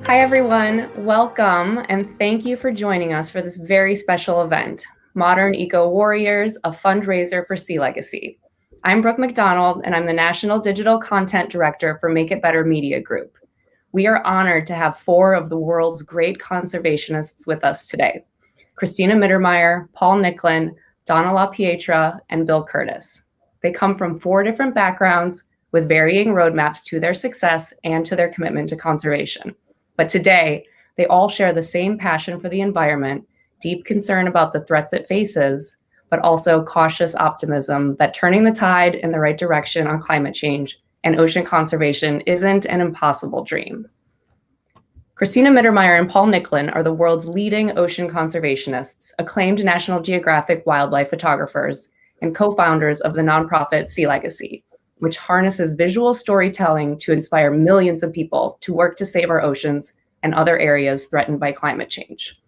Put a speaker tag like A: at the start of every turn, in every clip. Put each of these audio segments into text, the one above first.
A: Hi, everyone. Welcome, and thank you for joining us for this very special event, Modern Eco Warriors, a fundraiser for SeaLegacy. I'm Brooke McDonald, and I'm the National Digital Content Director for Make It Better Media Group. We are honored to have four of the world's great conservationists with us today: Cristina Mittermeier, Paul Nicklin, Donna LaPietra, and Bill Kurtis. They come from four different backgrounds with varying roadmaps to their success and to their commitment to conservation. But today, they all share the same passion for the environment, deep concern about the threats it faces, but also cautious optimism that turning the tide in the right direction on climate change and ocean conservation isn't an impossible dream. Cristina Mittermeier and Paul Nicklin are the world's leading ocean conservationists, acclaimed National Geographic wildlife photographers, and co-founders of the nonprofit SeaLegacy, which harnesses visual storytelling to inspire millions of people to work to save our oceans and other areas threatened by climate change.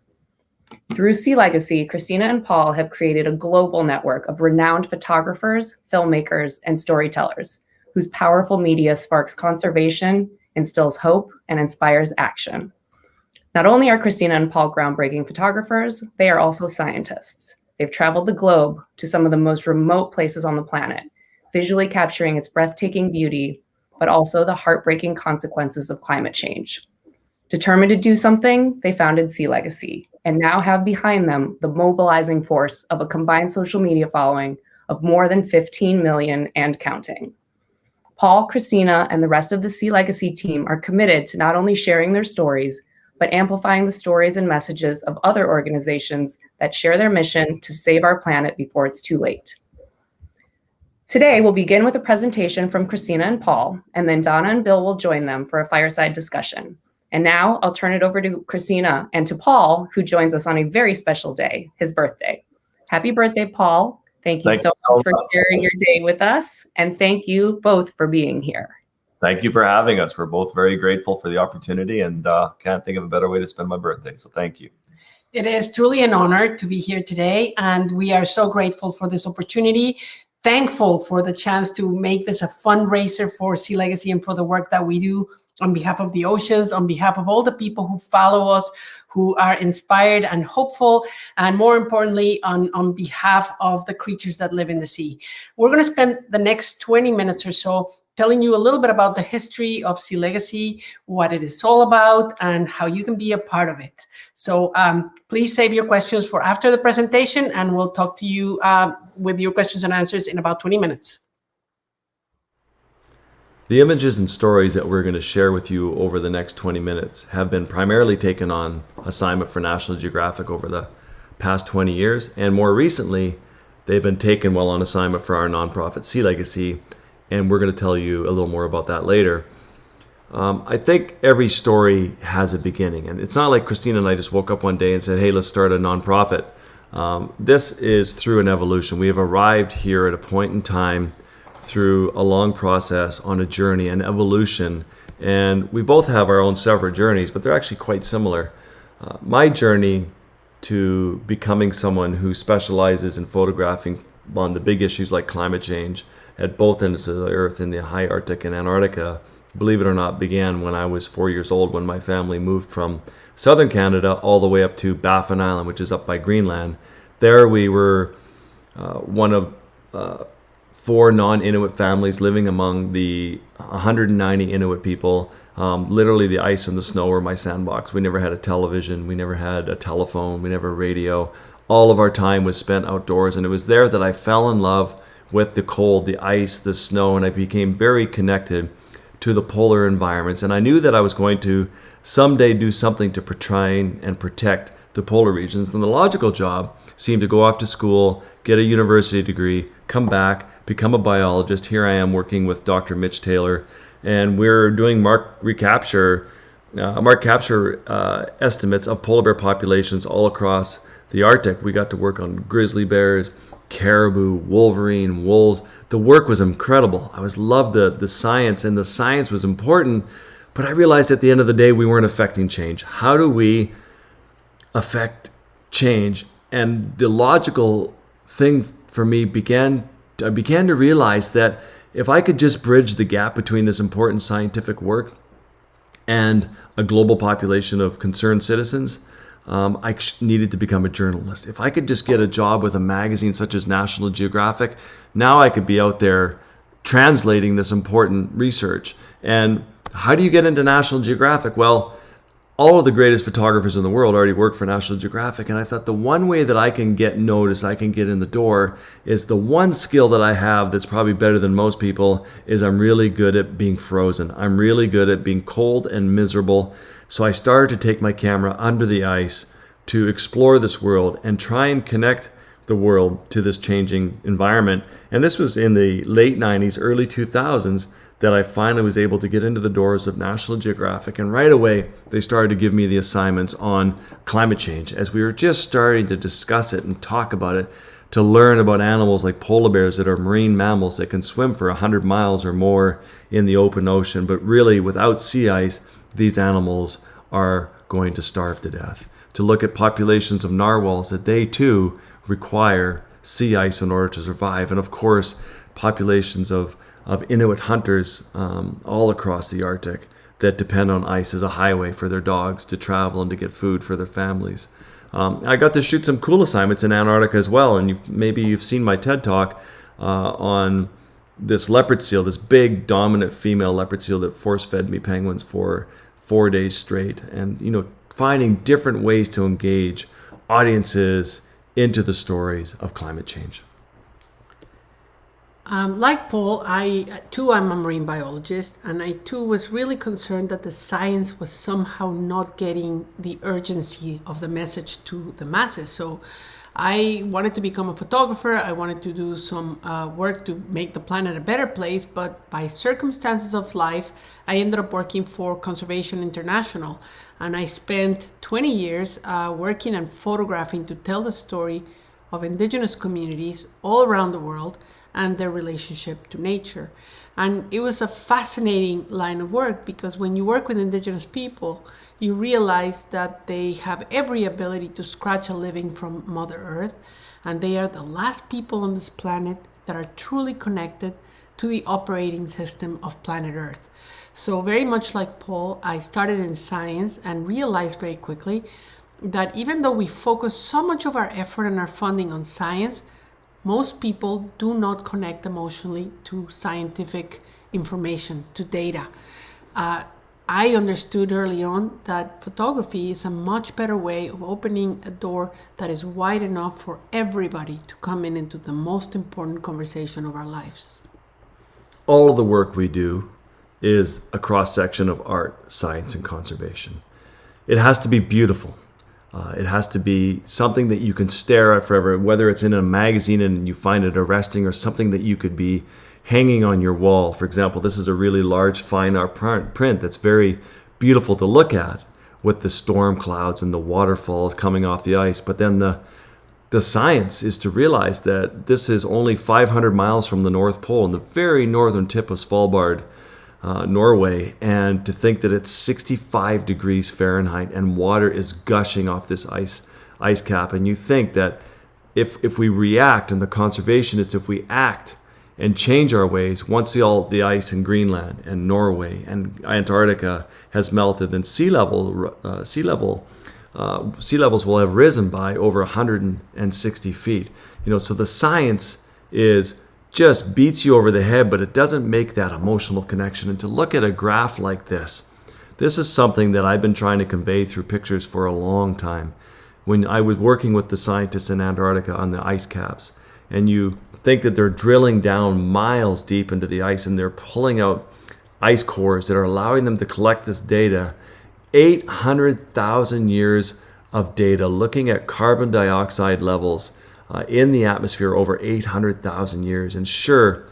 A: Through SeaLegacy, Cristina and Paul have created a global network of renowned photographers, filmmakers, and storytellers whose powerful media sparks conservation, instills hope, and inspires action. Not only are Cristina and Paul groundbreaking photographers, they are also scientists. They've traveled the globe to some of the most remote places on the planet, visually capturing its breathtaking beauty, but also the heartbreaking consequences of climate change. Determined to do something, they founded SeaLegacy and now have behind them the mobilizing force of a combined social media following of more than 15 million and counting. Paul, Christina, and the rest of the SeaLegacy team are committed to not only sharing their stories, but amplifying the stories and messages of other organizations that share their mission to save our planet before it's too late. Today, we'll begin with a presentation from Cristina and Paul, and then Donna and Bill will join them for a fireside discussion. And now I'll turn it over to Cristina and to Paul, who joins us on a very special day, his birthday. Happy birthday, Paul. Thank you so much for sharing your day with us, and thank you both for being here.
B: Thank you for having us. We're both very grateful for the opportunity and can't think of a better way to spend my birthday, so thank you.
C: It is truly an honor to be here today, and we are so grateful for this opportunity. Thankful for the chance to make this a fundraiser for SeaLegacy and for the work that we do on behalf of the oceans, on behalf of all the people who follow us, who are inspired and hopeful, and more importantly, on behalf of the creatures that live in the sea. We're going to spend the next 20 minutes or so telling you a little bit about the history of SeaLegacy, what it is all about, and how you can be a part of it. So please save your questions for after the presentation, and we'll talk to you with your questions and answers in about 20 minutes.
B: The images and stories that we're going to share with you over the next 20 minutes have been primarily taken on assignment for National Geographic over the past 20 years, and more recently, they've been taken while on assignment for our nonprofit SeaLegacy, and we're going to tell you a little more about that later. I think every story has a beginning, and it's not like Christina and I just woke up one day and said, hey, let's start a nonprofit. This is through an evolution. We have arrived here at a point in time through a long process on a journey, an evolution, and we both have our own separate journeys, but they're actually quite similar. My journey to becoming someone who specializes in photographing on the big issues like climate change at both ends of the earth in the high Arctic and Antarctica, believe it or not, began when I was 4 years old, when my family moved from southern Canada all the way up to Baffin Island, which is up by Greenland. There we were one of 4 non-Inuit families living among the 190 Inuit people. Literally the ice and the snow were my sandbox. We never had a television, we never had a telephone, we never radio. All of our time was spent outdoors, and it was there that I fell in love with the cold, the ice, the snow, and I became very connected to the polar environments. And I knew that I was going to someday do something to try and protect the polar regions. And the logical job seemed to go off to school, get a university degree, come back, become a biologist. Here I am working with Dr. Mitch Taylor, and we're doing mark capture estimates of polar bear populations all across the Arctic. We got to work on grizzly bears, caribou, wolverine, wolves. The work was incredible. I loved the science, and the science was important, but I realized at the end of the day we weren't affecting change. How do we affect change? And the logical thing for me I began to realize that if I could just bridge the gap between this important scientific work and a global population of concerned citizens, I needed to become a journalist. If I could just get a job with a magazine such as National Geographic, now I could be out there translating this important research. And how do you get into National Geographic? Well, all of the greatest photographers in the world already work for National Geographic. And I thought the one way that I can get noticed, I can get in the door, is the one skill that I have that's probably better than most people is I'm really good at being frozen. I'm really good at being cold and miserable. So I started to take my camera under the ice to explore this world and try and connect the world to this changing environment. And this was in the late 90s, early 2000s, that I finally was able to get into the doors of National Geographic. And right away, they started to give me the assignments on climate change, as we were just starting to discuss it and talk about it, to learn about animals like polar bears that are marine mammals that can swim for 100 miles or more in the open ocean. But really, without sea ice, these animals are going to starve to death. To look at populations of narwhals, that they too require sea ice in order to survive. And of course, populations of Inuit hunters all across the Arctic that depend on ice as a highway for their dogs to travel and to get food for their families. I got to shoot some cool assignments in Antarctica as well, and maybe you've seen my TED Talk on this leopard seal, this big dominant female leopard seal that force-fed me penguins for 4 days straight, and finding different ways to engage audiences into the stories of climate change.
C: Like Paul, I'm a marine biologist, and I too was really concerned that the science was somehow not getting the urgency of the message to the masses. So I wanted to become a photographer. I wanted to do some work to make the planet a better place, but by circumstances of life, I ended up working for Conservation International, and I spent 20 years working and photographing to tell the story of indigenous communities all around the world and their relationship to nature. And it was a fascinating line of work, because when you work with indigenous people, you realize that they have every ability to scratch a living from Mother Earth, and they are the last people on this planet that are truly connected to the operating system of planet Earth. So very much like Paul, I started in science and realized very quickly that even though we focus so much of our effort and our funding on science, most people do not connect emotionally to scientific information, to data. I understood early on that photography is a much better way of opening a door that is wide enough for everybody to come into the most important conversation of our lives.
B: All the work we do is a cross-section of art, science, and conservation. It has to be beautiful. It has to be something that you can stare at forever, whether it's in a magazine and you find it arresting, or something that you could be hanging on your wall. For example, this is a really large fine art print that's very beautiful to look at, with the storm clouds and the waterfalls coming off the ice. But then the science is to realize that this is only 500 miles from the North Pole, in the very northern tip of Svalbard, Norway, and to think that it's 65 degrees Fahrenheit and water is gushing off this ice cap. And you think that if we react, and the conservationists, if we act and change our ways, once all the ice in Greenland and Norway and Antarctica has melted, then sea levels will have risen by over 160 feet. So the science just beats you over the head, but it doesn't make that emotional connection. And to look at a graph like this is something that I've been trying to convey through pictures for a long time. When I was working with the scientists in Antarctica on the ice caps, and you think that they're drilling down miles deep into the ice, and they're pulling out ice cores that are allowing them to collect this data, 800,000 years of data looking at carbon dioxide levels in the atmosphere over 800,000 years. And sure,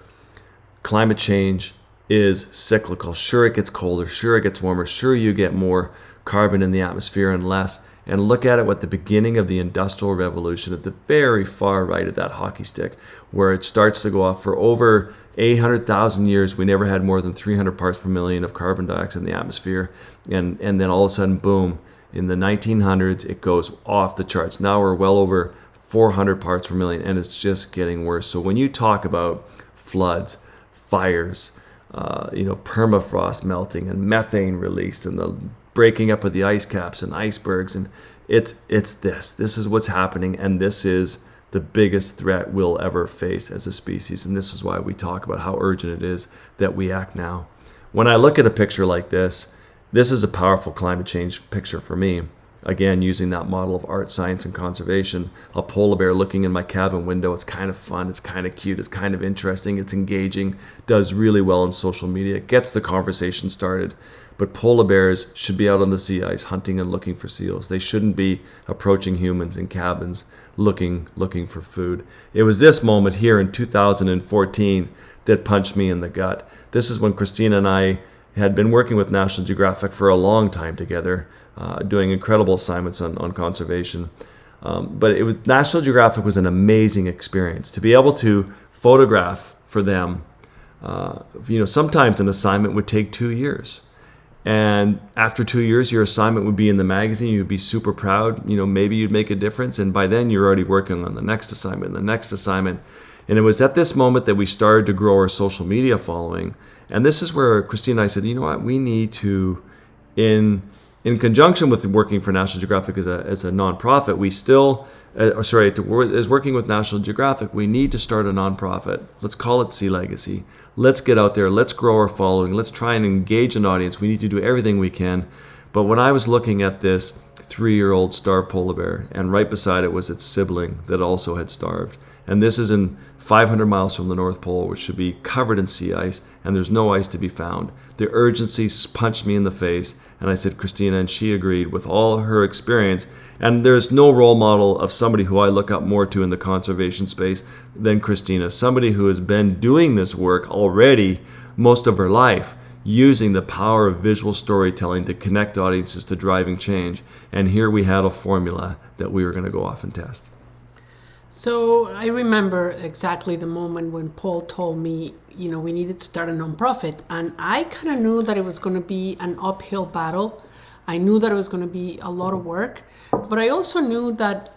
B: climate change is cyclical. Sure, it gets colder. Sure, it gets warmer. Sure, you get more carbon in the atmosphere and less. And look at it at the beginning of the Industrial Revolution, at the very far right of that hockey stick, where it starts to go off. For over 800,000 years, we never had more than 300 parts per million of carbon dioxide in the atmosphere. And then all of a sudden, boom, in the 1900s, it goes off the charts. Now we're well over 400 parts per million, and it's just getting worse. So when you talk about floods, fires, permafrost melting and methane released and the breaking up of the ice caps and icebergs. And it's this is what's happening. And this is the biggest threat we'll ever face as a species. And this is why we talk about how urgent it is that we act now. When I look at a picture like this is a powerful climate change picture for me. Again, using that model of art, science, and conservation. A polar bear looking in my cabin window. It's kind of fun. It's kind of cute. It's kind of interesting. It's engaging. Does really well on social media. Gets the conversation started. But polar bears should be out on the sea ice hunting and looking for seals. They shouldn't be approaching humans in cabins looking for food. It was this moment here in 2014 that punched me in the gut. This is when Christina and I had been working with National Geographic for a long time together, doing incredible assignments on conservation. But National Geographic was an amazing experience to be able to photograph for them. Sometimes an assignment would take 2 years. And after 2 years, your assignment would be in the magazine. You'd be super proud. Maybe you'd make a difference. And by then, you're already working on the next assignment and the next assignment. And it was at this moment that we started to grow our social media following. And this is where Christina and I said, you know what, we need to, in conjunction with working for National Geographic as a nonprofit, we still, as working with National Geographic, we need to start a nonprofit. Let's call it SeaLegacy. Let's get out there. Let's grow our following. Let's try and engage an audience. We need to do everything we can. But when I was looking at this 3-year-old starved polar bear, and right beside it was its sibling that also had starved. And this is in 500 miles from the North Pole, which should be covered in sea ice, and there's no ice to be found. The urgency punched me in the face, and I said, Christina, and she agreed with all her experience. And there's no role model of somebody who I look up more to in the conservation space than Christina, somebody who has been doing this work already most of her life, using the power of visual storytelling to connect audiences to driving change. And here we had a formula that we were going to go off and test.
C: So I remember exactly the moment when Paul told me, we needed to start a nonprofit. And I kind of knew that it was going to be an uphill battle. I knew that it was going to be a lot of work. But I also knew that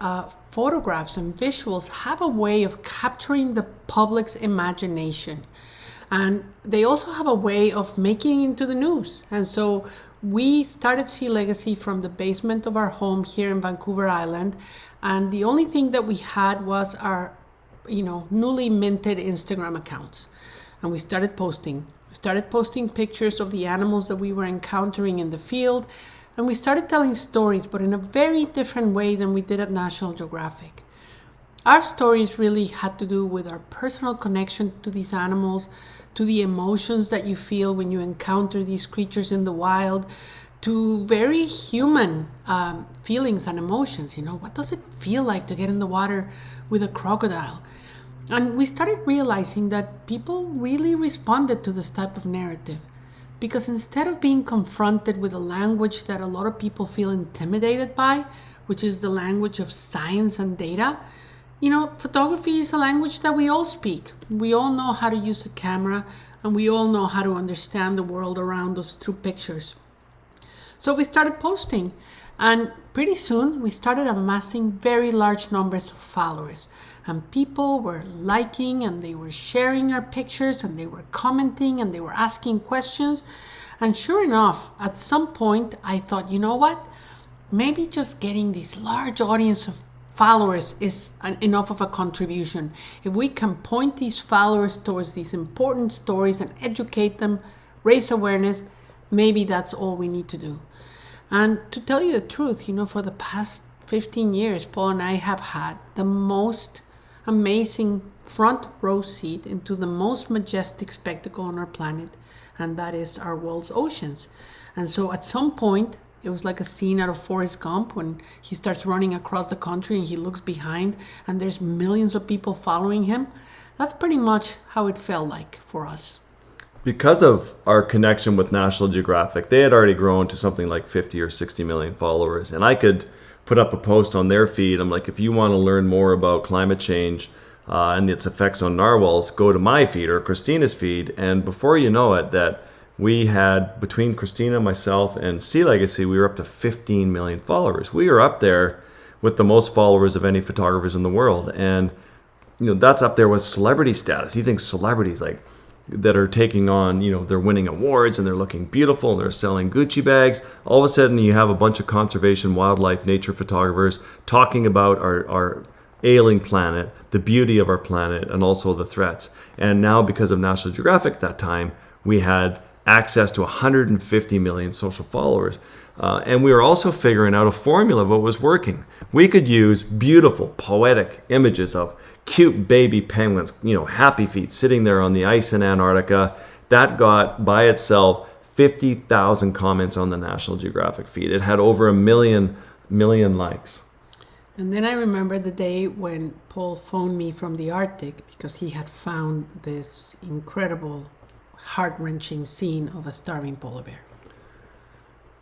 C: photographs and visuals have a way of capturing the public's imagination. And they also have a way of making it into the news. And so we started SeaLegacy from the basement of our home here in Vancouver Island. And the only thing that we had was our, newly minted Instagram accounts. And we started posting. We started posting pictures of the animals that we were encountering in the field. And we started telling stories, but in a very different way than we did at National Geographic. Our stories really had to do with our personal connection to these animals, to the emotions that you feel when you encounter these creatures in the wild, to very human feelings and emotions. What does it feel like to get in the water with a crocodile? And we started realizing that people really responded to this type of narrative, because instead of being confronted with a language that a lot of people feel intimidated by, which is the language of science and data, photography is a language that we all speak. We all know how to use a camera, and we all know how to understand the world around us through pictures. So we started posting, and pretty soon we started amassing very large numbers of followers, and people were liking, and they were sharing our pictures, and they were commenting, and they were asking questions. And sure enough, at some point I thought, you know what? Maybe just getting this large audience of followers is enough of a contribution. If we can point these followers towards these important stories and educate them, raise awareness, maybe that's all we need to do. And to tell you the truth, for the past 15 years, Paul and I have had the most amazing front row seat into the most majestic spectacle on our planet, and that is our world's oceans. And so at some point, it was like a scene out of Forrest Gump when he starts running across the country and he looks behind and there's millions of people following him. That's pretty much how it felt like for us.
B: Because of our connection with National Geographic, they had already grown to something like 50 or 60 million followers. And I could put up a post on their feed. I'm like, if you want to learn more about climate change and its effects on narwhals, go to my feed or Christina's feed. And before you know it, that we had, between Christina, myself, and SeaLegacy, we were up to 15 million followers. We were up there with the most followers of any photographers in the world. And, that's up there with celebrity status. You think celebrities like that are taking on, they're winning awards and they're looking beautiful and they're selling Gucci bags. All of a sudden you have a bunch of conservation, wildlife, nature photographers talking about our ailing planet, the beauty of our planet, and also the threats. And now, because of National Geographic at that time, we had access to 150 million social followers. And we were also figuring out a formula of what was working. We could use beautiful, poetic images of cute baby penguins, happy feet, sitting there on the ice in Antarctica. That got, by itself, 50,000 comments on the National Geographic feed. It had over a million likes.
C: And then I remember the day when Paul phoned me from the Arctic because he had found this incredible, heart-wrenching scene of a starving polar bear.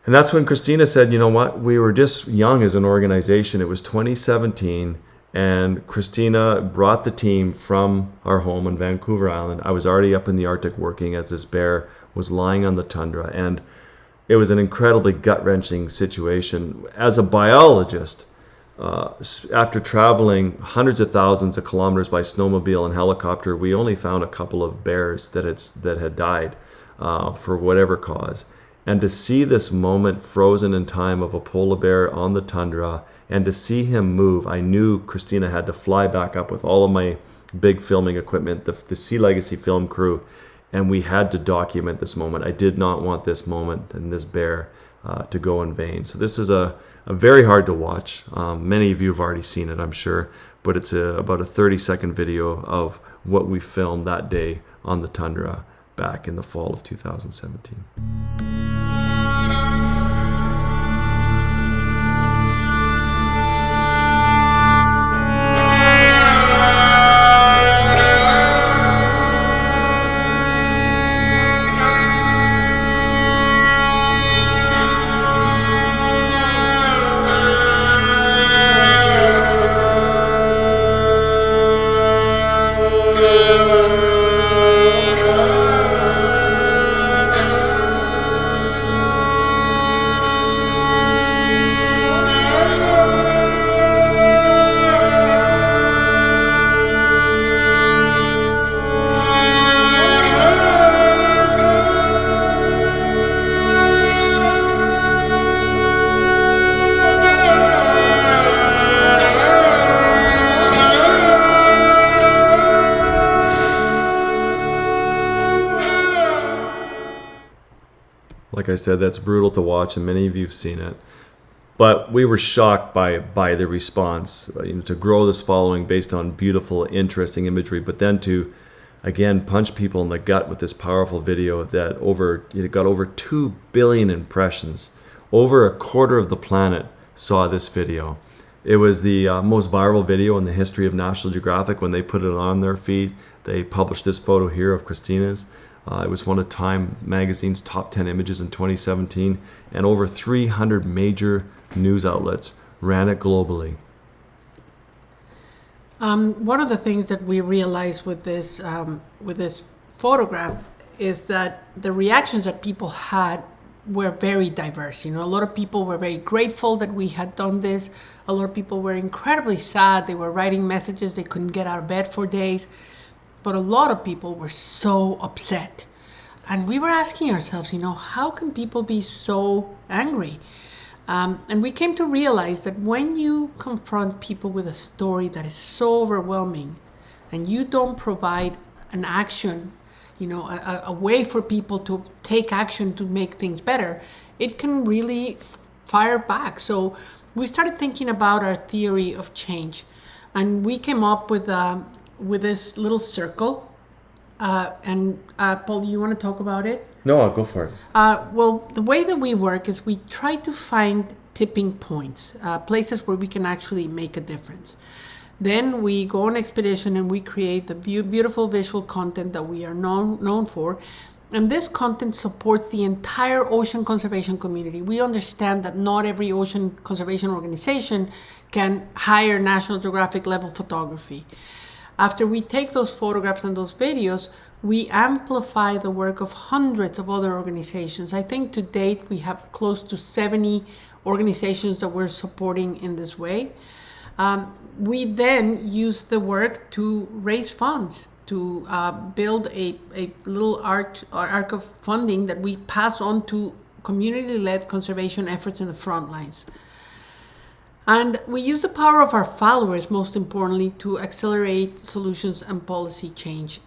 B: And that's when Christina said, you know what, we were just young as an organization. It was 2017, and Christina brought the team from our home on Vancouver Island. I was already up in the Arctic working as this bear was lying on the tundra, and it was an incredibly gut-wrenching situation. As a biologist, after traveling hundreds of thousands of kilometers by snowmobile and helicopter, we only found a couple of bears that had died for whatever cause. And to see this moment frozen in time of a polar bear on the tundra, and to see him move, I knew Christina had to fly back up with all of my big filming equipment, the SeaLegacy film crew, and we had to document this moment. I did not want this moment and this bear to go in vain. So this is a very hard to watch. Many of you have already seen it, I'm sure, but it's about a 30-second video of what we filmed that day on the tundra back in the fall of 2017. Like I said, that's brutal to watch, and many of you have seen it. But we were shocked by the response, to grow this following based on beautiful, interesting imagery, but then to, again, punch people in the gut with this powerful video that it got over 2 billion impressions. Over a quarter of the planet saw this video. It was the most viral video in the history of National Geographic. When they put it on their feed, they published this photo here of Christina's. It was one of Time magazine's top 10 images in 2017, and over 300 major news outlets ran it globally.
C: One of the things that we realized with this photograph is that the reactions that people had were very diverse. A lot of people were very grateful that we had done this. A lot of people were incredibly sad. They were writing messages. They couldn't get out of bed for days. But a lot of people were so upset. And we were asking ourselves, how can people be so angry? And we came to realize that when you confront people with a story that is so overwhelming, and you don't provide an action, a way for people to take action to make things better, it can really fire back. So we started thinking about our theory of change. And we came up with this little circle. Paul, you want to talk about it?
B: No, I'll go for it.
C: Well, the way that we work is we try to find tipping points, places where we can actually make a difference. Then we go on expedition and we create the beautiful visual content that we are known for. And this content supports the entire ocean conservation community. We understand that not every ocean conservation organization can hire National Geographic level photography. After we take those photographs and those videos, we amplify the work of hundreds of other organizations. I think to date we have close to 70 organizations that we're supporting in this way. We then use the work to raise funds. to build a little arc of funding that we pass on to community-led conservation efforts in the front lines. And we use the power of our followers, most importantly, to accelerate solutions and policy change.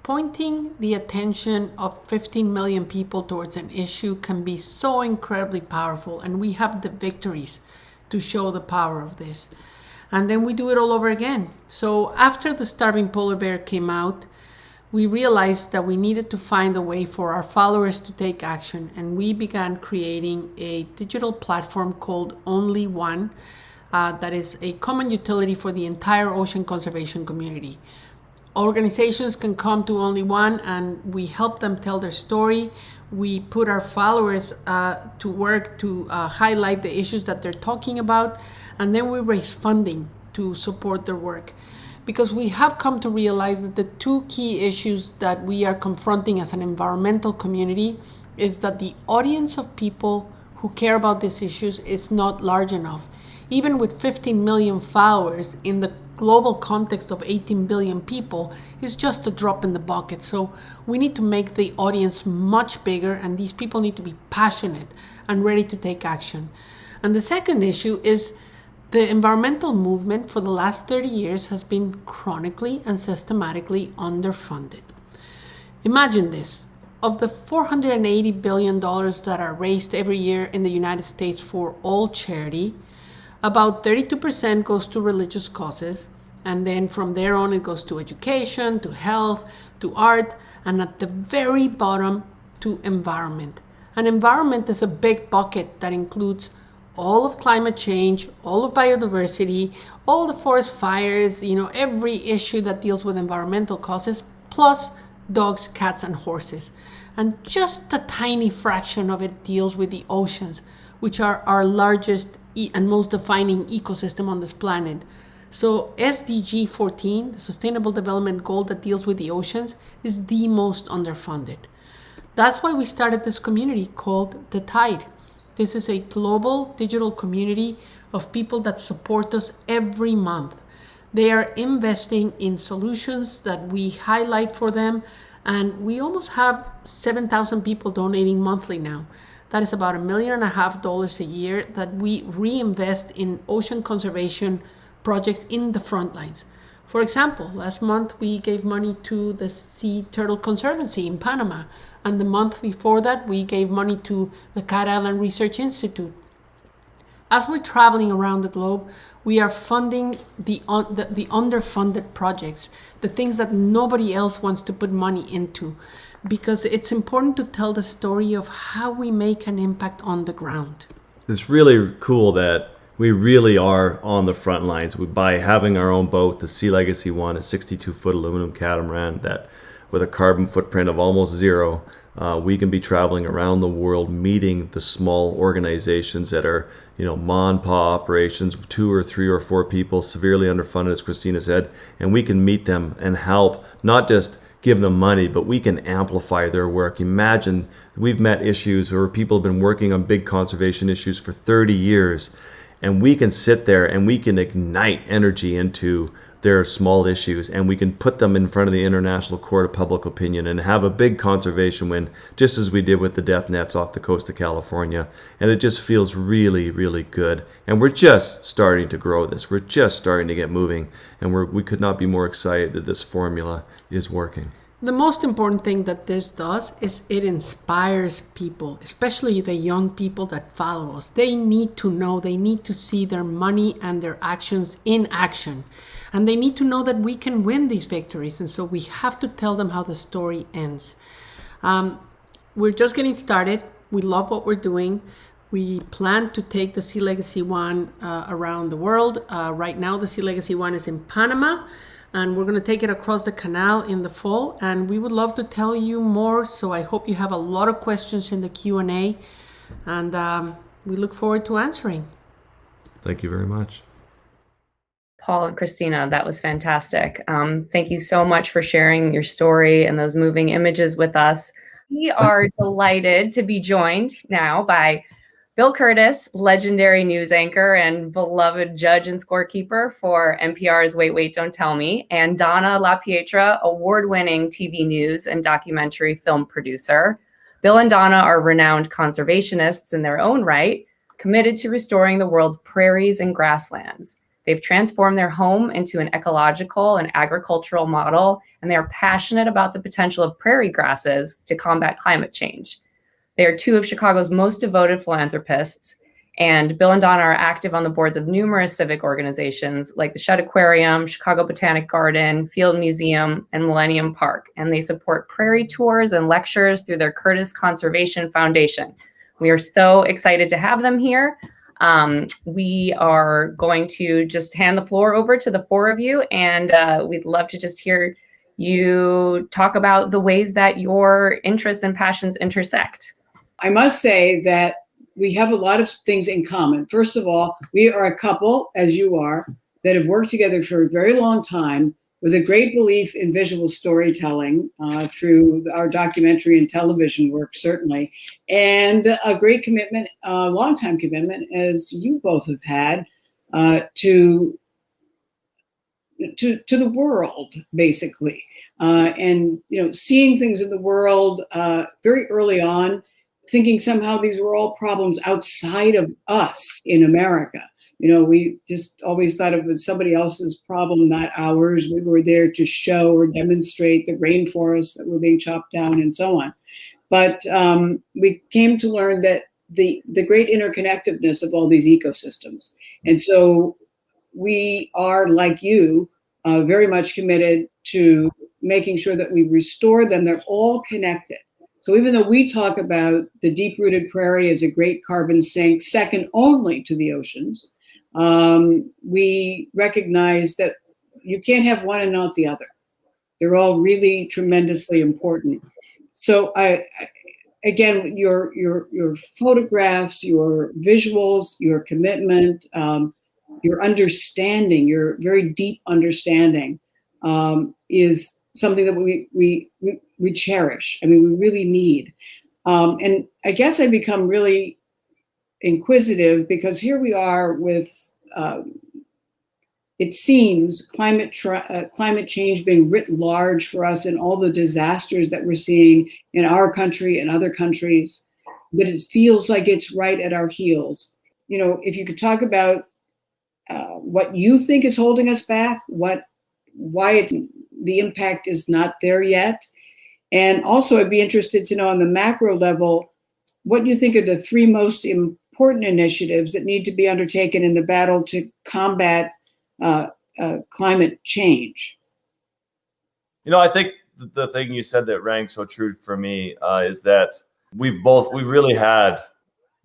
C: Pointing the attention of 15 million people towards an issue can be so incredibly powerful, and we have the victories to show the power of this. And then we do it all over again. So after the starving polar bear came out, we realized that we needed to find a way for our followers to take action, and we began creating a digital platform called Only One that is a common utility for the entire ocean conservation community. Organizations can come to Only One and we help them tell their story. We put our followers to work to highlight the issues that they're talking about, and then we raise funding to support their work. Because we have come to realize that the two key issues that we are confronting as an environmental community is that the audience of people who care about these issues is not large enough. Even with 15 million followers in the global context of 18 billion people is just a drop in the bucket. So we need to make the audience much bigger, and these people need to be passionate and ready to take action. And the second issue is the environmental movement for the last 30 years has been chronically and systematically underfunded. Imagine this. Of the $480 billion that are raised every year in the United States for all charity, about 32% goes to religious causes, and then from there on it goes to education, to health, to art, and at the very bottom to environment. And environment is a big bucket that includes all of climate change, all of biodiversity, all the forest fires, every issue that deals with environmental causes, plus dogs, cats, and horses. And just a tiny fraction of it deals with the oceans, which are our largest and most defining ecosystem on this planet. So SDG 14, the Sustainable Development Goal that deals with the oceans, is the most underfunded. That's why we started this community called The Tide. This is a global digital community of people that support us every month. They are investing in solutions that we highlight for them, and we almost have 7,000 people donating monthly now. That is about $1.5 million a year that we reinvest in ocean conservation projects in the front lines. For example, last month we gave money to the Turtle Conservancy in Panama, and the month before that we gave money to the Cat Island Research Institute. As we're traveling around the globe, we are funding the underfunded projects, the things that nobody else wants to put money into, because it's important to tell the story of how we make an impact on the ground.
B: It's really cool that we really are on the front lines by having our own boat, the SeaLegacy one, a 62-foot aluminum catamaran that with a carbon footprint of almost zero, we can be traveling around the world meeting the small organizations that are, ma and pa operations, 2 or 3 or 4 people, severely underfunded, as Christina said, and we can meet them and help, not just give them money, but we can amplify their work. Imagine we've met issues where people have been working on big conservation issues for 30 years, and we can sit there and we can ignite energy into their small issues, and we can put them in front of the International Court of Public Opinion and have a big conservation win, just as we did with the death nets off the coast of California. And it just feels really, really good. And we're just starting to grow this. We're just starting to get moving, and we could not be more excited that this formula is working.
C: The most important thing that this does is it inspires people, especially the young people that follow us. They need to know, they need to see their money and their actions in action. And they need to know that we can win these victories. And so we have to tell them how the story ends. We're just getting started. We love what we're doing. We plan to take the SeaLegacy one around the world. Right now, the SeaLegacy one is in Panama, and we're going to take it across the canal in the fall. And we would love to tell you more. So I hope you have a lot of questions in the Q&A, and we look forward to answering.
B: Thank you very much.
A: Paul and Christina, that was fantastic. Thank you so much for sharing your story and those moving images with us. We are delighted to be joined now by Bill Kurtis, legendary news anchor and beloved judge and scorekeeper for NPR's Wait, Wait, Don't Tell Me, and Donna LaPietra, award-winning TV news and documentary film producer. Bill and Donna are renowned conservationists in their own right, committed to restoring the world's prairies and grasslands. They've transformed their home into an ecological and agricultural model, and they are passionate about the potential of prairie grasses to combat climate change. They are two of Chicago's most devoted philanthropists, and Bill and Donna are active on the boards of numerous civic organizations like the Shedd Aquarium, Chicago Botanic Garden, Field Museum, and Millennium Park, and they support prairie tours and lectures through their Kurtis Conservation Foundation. We are so excited to have them here. We are going to just hand the floor over to the four of you, and we'd love to just hear you talk about the ways that your interests and passions intersect.
D: I must say that we have a lot of things in common. First of all, we are a couple, as you are, that have worked together for a very long time with a great belief in visual storytelling through our documentary and television work, certainly, and a great commitment, a long-time commitment, as you both have had, to the world, basically, and seeing things in the world very early on, thinking somehow these were all problems outside of us in America. We just always thought it was somebody else's problem, not ours. We were there to show or demonstrate the rainforests that were being chopped down and so on. But we came to learn that the great interconnectedness of all these ecosystems. And so we are, like you, very much committed to making sure that we restore them. They're all connected. So even though we talk about the deep-rooted prairie as a great carbon sink, second only to the oceans, we recognize that you can't have one and not the other. They're all really tremendously important. So again, your photographs, your visuals, your commitment, your understanding, your very deep understanding is something that we cherish. I mean, we really need. And I guess I become really inquisitive because here we are with, it seems, climate change being writ large for us and all the disasters that we're seeing in our country and other countries, but it feels like it's right at our heels. If you could talk about what you think is holding us back, why the impact is not there yet. And also I'd be interested to know on the macro level, what you think are the three most important initiatives that need to be undertaken in the battle to combat climate change.
B: I think the thing you said that rang so true for me is that we've really had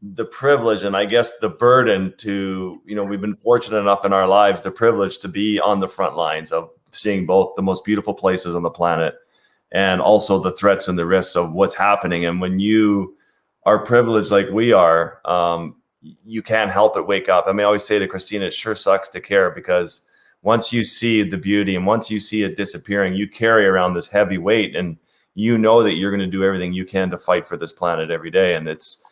B: the privilege and I guess the burden to, we've been fortunate enough in our lives, the privilege to be on the front lines of seeing both the most beautiful places on the planet and also the threats and the risks of what's happening. And when you are privileged like we are, you can't help but wake up. I mean, I always say to Christina, it sure sucks to care because once you see the beauty and once you see it disappearing, you carry around this heavy weight and you know that you're going to do everything you can to fight for this planet every day. And it's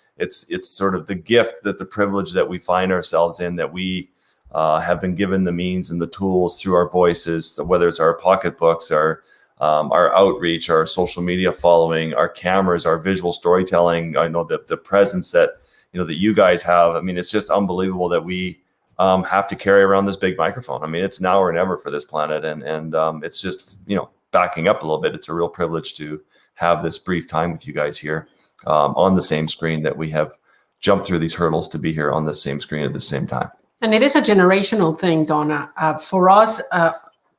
B: sort of the gift, that the privilege that we find ourselves in, that we have been given the means and the tools through our voices, whether it's our pocketbooks, our outreach, our social media following, our cameras, our visual storytelling. I know that the presence that that you guys have. I mean, it's just unbelievable that we have to carry around this big microphone. I mean, it's now or never for this planet, and it's just backing up a little bit. It's a real privilege to have this brief time with you guys here on the same screen, that we have jumped through these hurdles to be here on the same screen at the same time.
C: And it is a generational thing, Donna. For us,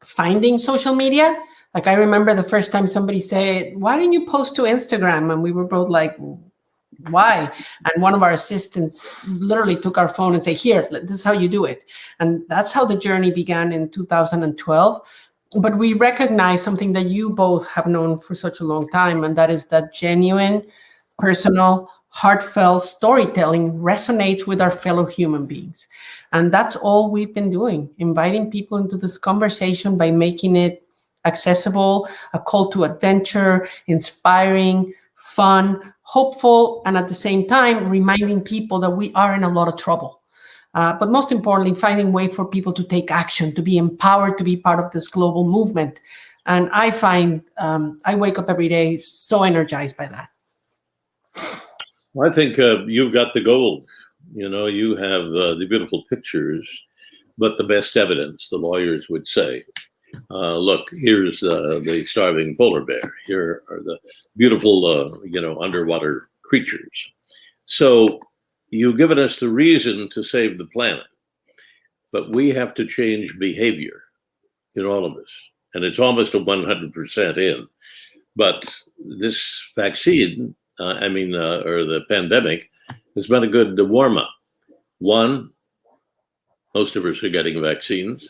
C: finding social media, like I remember the first time somebody said, "Why didn't you post to Instagram?" And we were both like, "Why?" And one of our assistants literally took our phone and said, "Here, this is how you do it." And that's how the journey began in 2012. But we recognize something that you both have known for such a long time, and that is that genuine, personal, heartfelt storytelling resonates with our fellow human beings. And that's all we've been doing, inviting people into this conversation by making it accessible, a call to adventure, inspiring, fun, hopeful, and at the same time, reminding people that we are in a lot of trouble. But most importantly, finding a way for people to take action, to be empowered, to be part of this global movement. And I find I wake up every day so energized by that.
E: Well, I think you've got the gold. You have the beautiful pictures, but the best evidence, the lawyers would say. Look, here's the starving polar bear. Here are the beautiful, underwater creatures. So you've given us the reason to save the planet, but we have to change behavior in all of us. And it's almost a 100% in. But this vaccine, or the pandemic, has been a good warm-up. One, most of us are getting vaccines.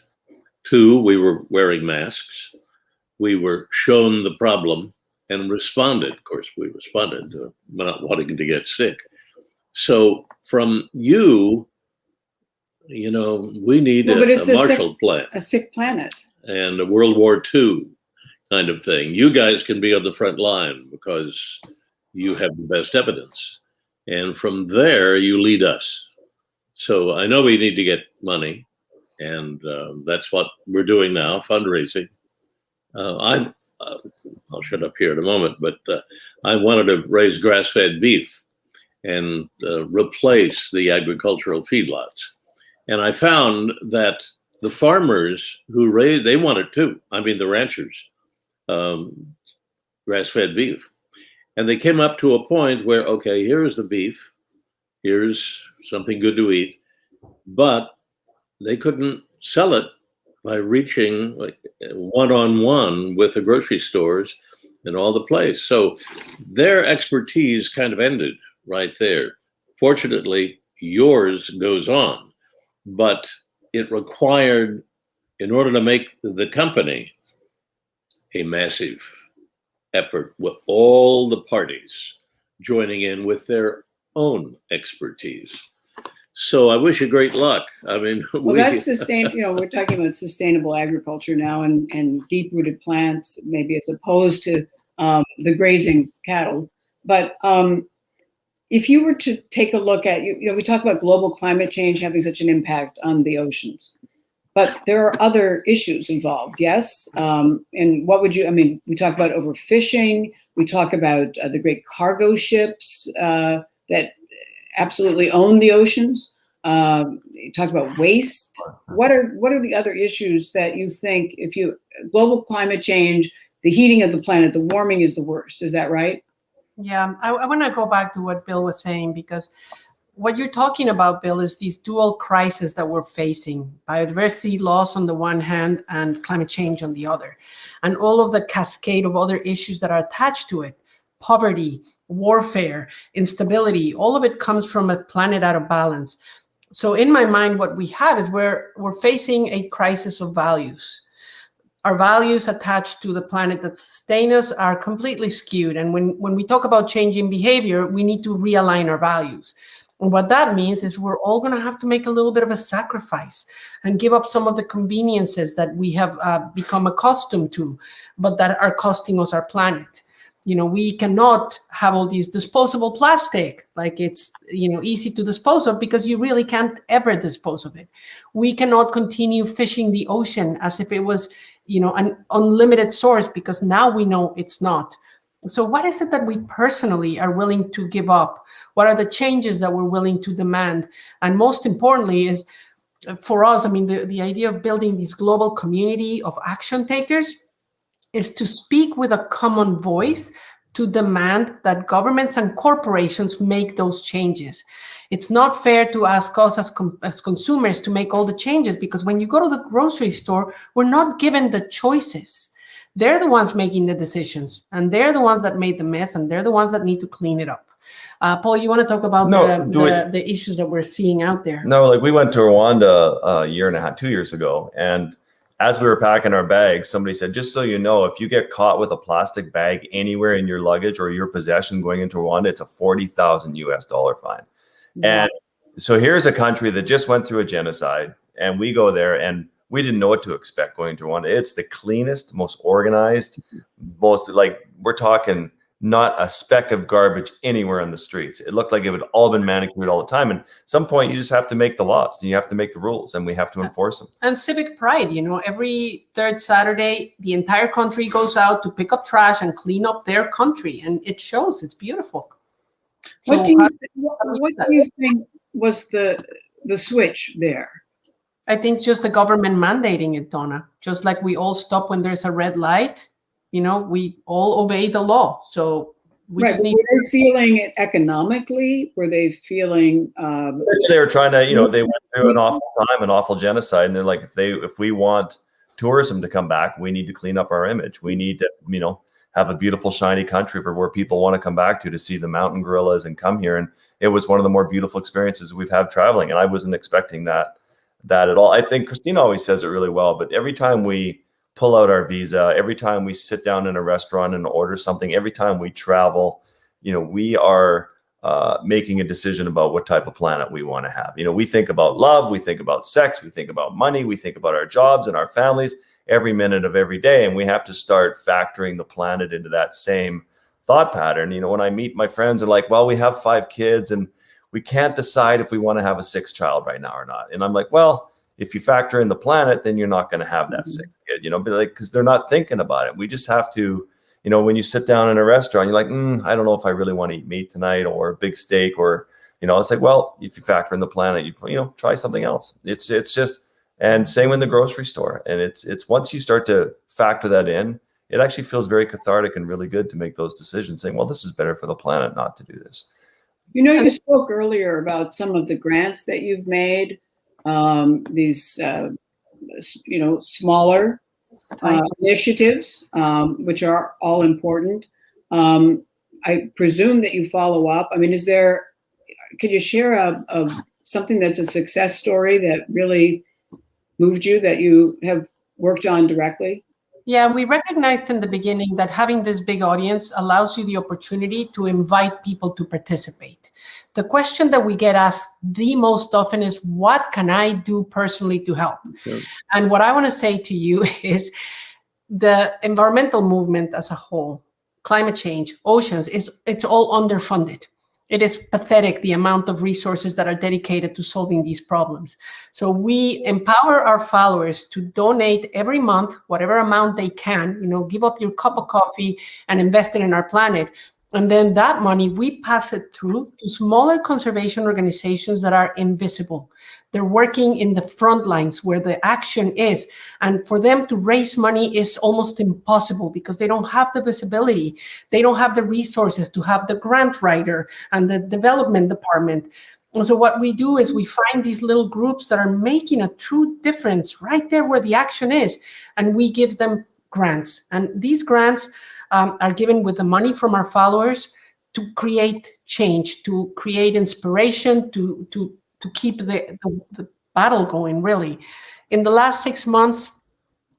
E: Two, we were wearing masks. We were shown the problem and responded. Of course, we responded to not wanting to get sick. So from you, we need a Marshall Plan.
D: A sick planet.
E: And a World War II kind of thing. You guys can be on the front line because you have the best evidence. And from there, you lead us. So I know we need to get money. And that's what we're doing now, fundraising. I'll shut up here in a moment, but I wanted to raise grass-fed beef and replace the agricultural feedlots. And I found that the farmers who raised, they want it too. The ranchers, grass-fed beef. And they came up to a point where, okay, here's the beef, here's something good to eat, but they couldn't sell it by reaching one-on-one with the grocery stores and all the place. So their expertise kind of ended right there. Fortunately, yours goes on, but it required, in order to make the company, a massive effort with all the parties joining in with their own expertise. So I wish you great luck.
D: That's we're talking about sustainable agriculture now and deep-rooted plants, maybe as opposed to the grazing cattle. But if you were to take a look at, we talk about global climate change having such an impact on the oceans, but there are other issues involved, yes? And what would we talk about overfishing, we talk about the great cargo ships that absolutely own the oceans. You talk about waste. What are the other issues that you think, global climate change, the heating of the planet, the warming is the worst? Is that right?
C: Yeah, I want to go back to what Bill was saying, because what you're talking about, Bill, is these dual crises that we're facing: biodiversity loss on the one hand and climate change on the other, and all of the cascade of other issues that are attached to it. Poverty, warfare, instability, all of it comes from a planet out of balance. So in my mind, what we have is we're facing a crisis of values. Our values attached to the planet that sustain us are completely skewed. And when we talk about changing behavior, we need to realign our values. And what that means is we're all going to have to make a little bit of a sacrifice and give up some of the conveniences that we have become accustomed to, but that are costing us our planet. We cannot have all these disposable plastic, like it's, easy to dispose of, because you really can't ever dispose of it. We cannot continue fishing the ocean as if it was, an unlimited source, because now we know it's not. So what is it that we personally are willing to give up? What are the changes that we're willing to demand? And most importantly is, for us, the idea of building this global community of action takers is to speak with a common voice to demand that governments and corporations make those changes. It's not fair to ask us as consumers to make all the changes, because when you go to the grocery store, we're not given the choices. They're the ones making the decisions, and they're the ones that made the mess, and they're the ones that need to clean it up. Paul, you want to talk about the issues that we're seeing out there?
B: No, we went to Rwanda 2 years ago, and as we were packing our bags, somebody said, just so you know, if you get caught with a plastic bag anywhere in your luggage or your possession going into Rwanda, it's a $40,000 fine. Yeah. And so here's a country that just went through a genocide, and we go there and we didn't know what to expect going to Rwanda. It's the cleanest, most organized, we're talking not a speck of garbage anywhere on the streets. It looked like it had all been manicured all the time. And at some point, you just have to make the laws, and you have to make the rules, and we have to enforce them.
C: And civic pride, every third Saturday, the entire country goes out to pick up trash and clean up their country. And it shows. It's beautiful.
D: What do you think was the switch there?
C: I think just the government mandating it, Donna. Just like we all stop when there's a red light, we all obey the law. So we just need.
D: Were they feeling it economically? Were they feeling?
B: They were trying to, they went through an awful time, an awful genocide, and they're like, if we want tourism to come back, we need to clean up our image. We need to, have a beautiful, shiny country for where people want to come back to see the mountain gorillas and come here. And it was one of the more beautiful experiences we've had traveling. And I wasn't expecting that at all. I think Christina always says it really well, but every time we pull out our visa, every time we sit down in a restaurant and order something, every time we travel, we are making a decision about what type of planet we want to have. We think about love, we think about sex, we think about money, we think about our jobs and our families every minute of every day. And we have to start factoring the planet into that same thought pattern. When I meet my friends, they're like, well, we have 5 kids and we can't decide if we want to have a 6th child right now or not. And I'm like, well, if you factor in the planet, then you're not going to have that 6th kid, because they're not thinking about it. We just have to, when you sit down in a restaurant, you're like, I don't know if I really want to eat meat tonight or a big steak, or, it's like, well, if you factor in the planet, you try something else. It's just, and same in the grocery store. And it's once you start to factor that in, it actually feels very cathartic and really good to make those decisions, saying, well, this is better for the planet not to do this.
D: You spoke earlier about some of the grants that you've made, these, smaller initiatives, which are all important. I presume that you follow up. I mean, could you share something that's a success story that really moved you, that you have worked on directly?
C: Yeah, we recognized in the beginning that having this big audience allows you the opportunity to invite people to participate. The question that we get asked the most often is, what can I do personally to help? Okay. And what I want to say to you is the environmental movement as a whole, climate change, oceans, it's all underfunded. It is pathetic, the amount of resources that are dedicated to solving these problems. So we empower our followers to donate every month, whatever amount they can, give up your cup of coffee and invest it in our planet. And then that money, we pass it through to smaller conservation organizations that are invisible. They're working in the front lines where the action is. And for them to raise money is almost impossible because they don't have the visibility. They don't have the resources to have the grant writer and the development department. And so what we do is we find these little groups that are making a true difference right there where the action is. And we give them grants. And these grants are given with the money from our followers to create change, to create inspiration, to keep the battle going, really. In the last 6 months,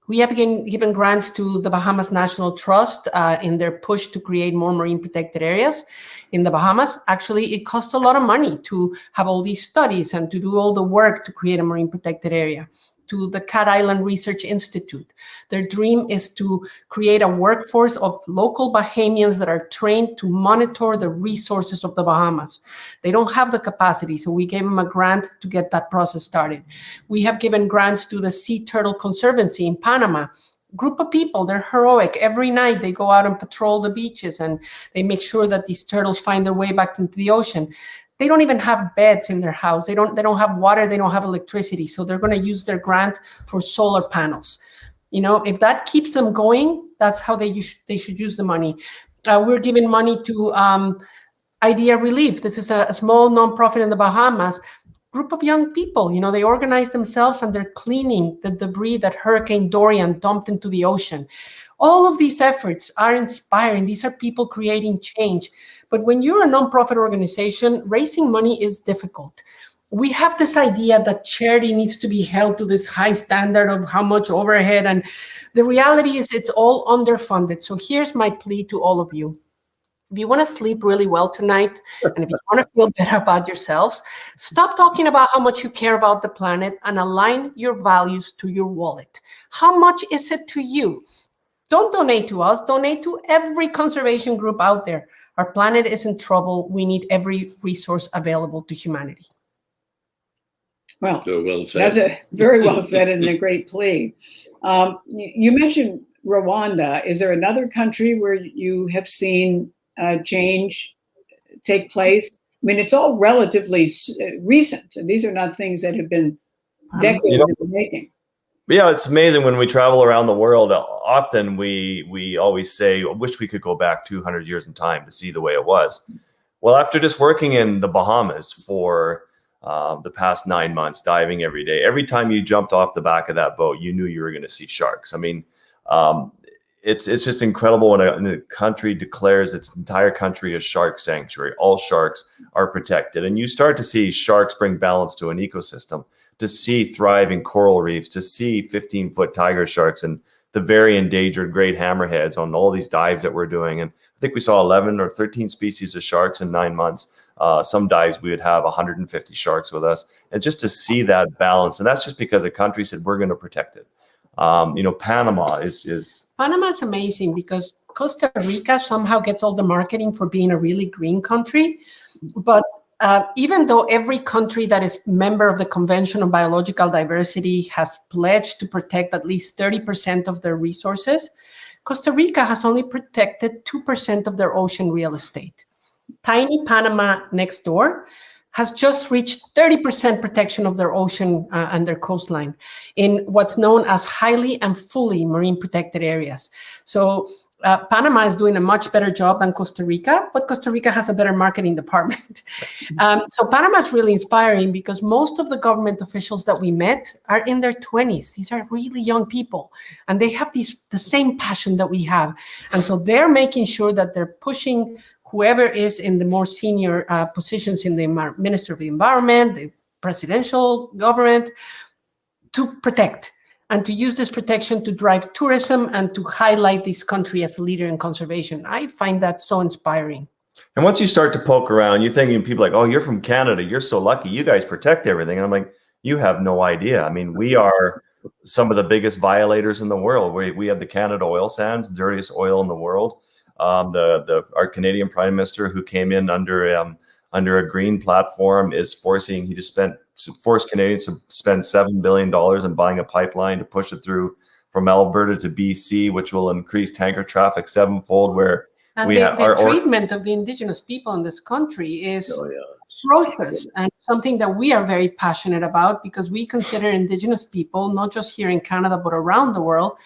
C: we have given grants to the Bahamas National Trust in their push to create more marine protected areas in the Bahamas. Actually, it costs a lot of money to have all these studies and to do all the work to create a marine protected area. To the Cat Island Research Institute. Their dream is to create a workforce of local Bahamians that are trained to monitor the resources of the Bahamas. They don't have the capacity, so we gave them a grant to get that process started. We have given grants to the Turtle Conservancy in Panama. Group of people, they're heroic. Every night they go out and patrol the beaches and they make sure that these turtles find their way back into the ocean. They don't even have beds in their house. They don't have water. They don't have electricity. So they're going to use their grant for solar panels. If that keeps them going, that's how they should use the money. We're giving money to Idea Relief. This is a small nonprofit in the Bahamas. Group of young people, they organize themselves and they're cleaning the debris that Hurricane Dorian dumped into the ocean. All of these efforts are inspiring. These are people creating change. But when you're a nonprofit organization, raising money is difficult. We have this idea that charity needs to be held to this high standard of how much overhead. And the reality is it's all underfunded. So here's my plea to all of you. If you want to sleep really well tonight, and if you want to feel better about yourselves, stop talking about how much you care about the planet and align your values to your wallet. How much is it to you? Don't donate to us, donate to every conservation group out there. Our planet is in trouble. We need every resource available to humanity.
D: Well,
E: So well said.
D: that's a very well said and a great plea. You mentioned Rwanda. Is there another country where you have seen change take place? I mean, it's all relatively recent. These are not things that have been decades in the making.
B: Yeah, it's amazing when we travel around the world. Often we always say, I wish we could go back 200 years in time to see the way it was. Well, after just working in the Bahamas for the past 9 months, diving every day, every time you jumped off the back of that boat, you knew you were going to see sharks. I mean, it's just incredible when a country declares its entire country a shark sanctuary. All sharks are protected. And you start to see sharks bring balance to an ecosystem, to see thriving coral reefs, to see 15-foot tiger sharks and the very endangered great hammerheads on all these dives that we're doing. And I think we saw 11 or 13 species of sharks in 9 months. Some dives we would have 150 sharks with us. And just to see that balance, and that's just because a country said we're going to protect it. Panama is
C: Panama is amazing because Costa Rica somehow gets all the marketing for being a really green country. But even though every country that is member of the Convention on Biological Diversity has pledged to protect at least 30% of their resources, Costa Rica has only protected 2% of their ocean real estate. Tiny Panama next door has just reached 30% protection of their ocean and their coastline in what's known as highly and fully marine protected areas. So Panama is doing a much better job than Costa Rica, but Costa Rica has a better marketing department. So Panama is really inspiring because most of the government officials that we met are in their 20s. These are really young people, and they have the same passion that we have. And so they're making sure that they're pushing whoever is in the more senior positions in the Minister of the Environment, the presidential government, to protect and to use this protection to drive tourism and to highlight this country as a leader in conservation. I find that so inspiring.
B: And once you start to poke around, you're thinking people like, oh, you're from Canada. You're so lucky. You guys protect everything. And I'm like, you have no idea. I mean, we are some of the biggest violators in the world. We have the Canada oil sands, dirtiest oil in the world. Our Canadian Prime Minister, who came in under a green platform, is forced Canadians to spend $7 billion in buying a pipeline to push it through from Alberta to BC, which will increase tanker traffic sevenfold. Where
C: and the treatment of the Indigenous people in this country is atrocious, and something that we are very passionate about because we consider Indigenous people, not just here in Canada but around the world,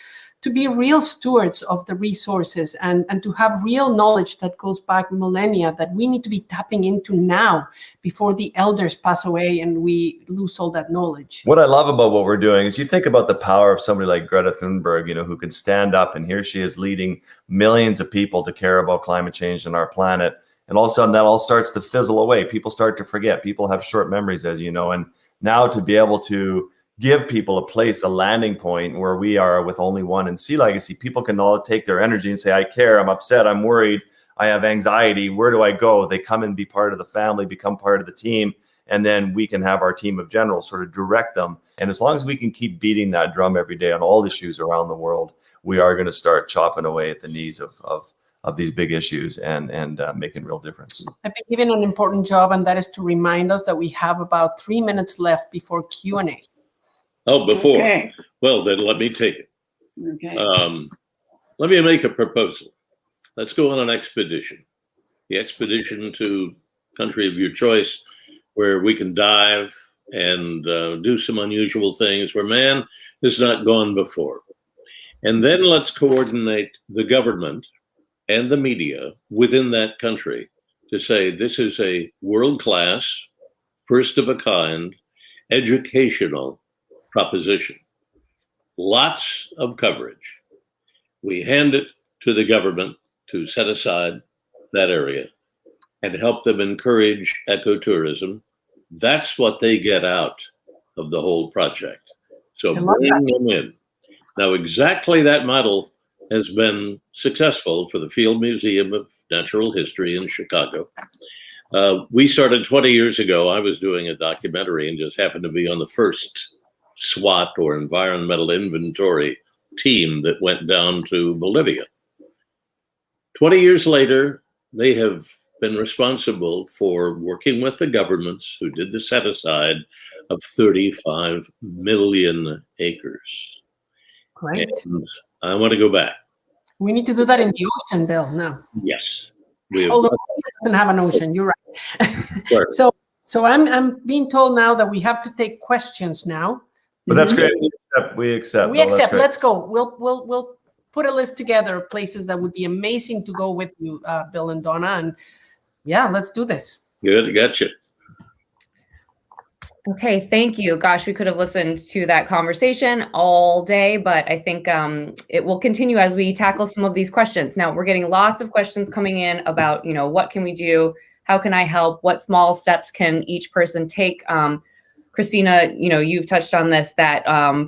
C: to be real stewards of the resources and to have real knowledge that goes back millennia that we need to be tapping into now before the elders pass away and we lose all that knowledge.
B: What I love about what we're doing is you think about the power of somebody like Greta Thunberg, who can stand up, and here she is leading millions of people to care about climate change and our planet. And all of a sudden that all starts to fizzle away. People start to forget. People have short memories, as you know, and now to be able to give people a place, a landing point where we are with only one in SeaLegacy, people can all take their energy and say, I care, I'm upset, I'm worried, I have anxiety, where do I go? They come and be part of the family, become part of the team, and then we can have our team of generals sort of direct them. And as long as we can keep beating that drum every day on all issues around the world, we are going to start chopping away at the knees of these big issues and making real difference.
C: I've been given an important job, and that is to remind us that we have about 3 minutes left before Q&A.
E: Oh, before.
D: Okay.
E: Well, then let me take it.
D: Okay.
E: Let me make a proposal. Let's go on an expedition. The expedition to country of your choice, where we can dive and do some unusual things where man has not gone before. And then let's coordinate the government and the media within that country to say this is a world-class, first of a kind, educational proposition. Lots of coverage. We hand it to the government to set aside that area and help them encourage ecotourism. That's what they get out of the whole project. So bring them in. Now, exactly that model has been successful for the Field Museum of Natural History in Chicago. We started 20 years ago. I was doing a documentary and just happened to be on the first SWOT or environmental inventory team that went down to Bolivia. 20 years later, they have been responsible for working with the governments who did the set aside of 35 million acres.
C: Great.
E: And I want to go back.
C: We need to do that in the ocean, Bill, now.
E: Yes.
C: Although it doesn't have an ocean, you're right.
E: Sure.
C: So I'm being told now that we have to take questions now.
B: But that's great. We accept.
C: We accept. Let's go. We'll put a list together of places that would be amazing to go with you, Bill and Donna, and yeah, let's do this.
E: Good, gotcha.
A: Okay, thank you. Gosh, we could have listened to that conversation all day, but I think it will continue as we tackle some of these questions. Now, we're getting lots of questions coming in about, what can we do? How can I help? What small steps can each person take? Christina, you've touched on this, that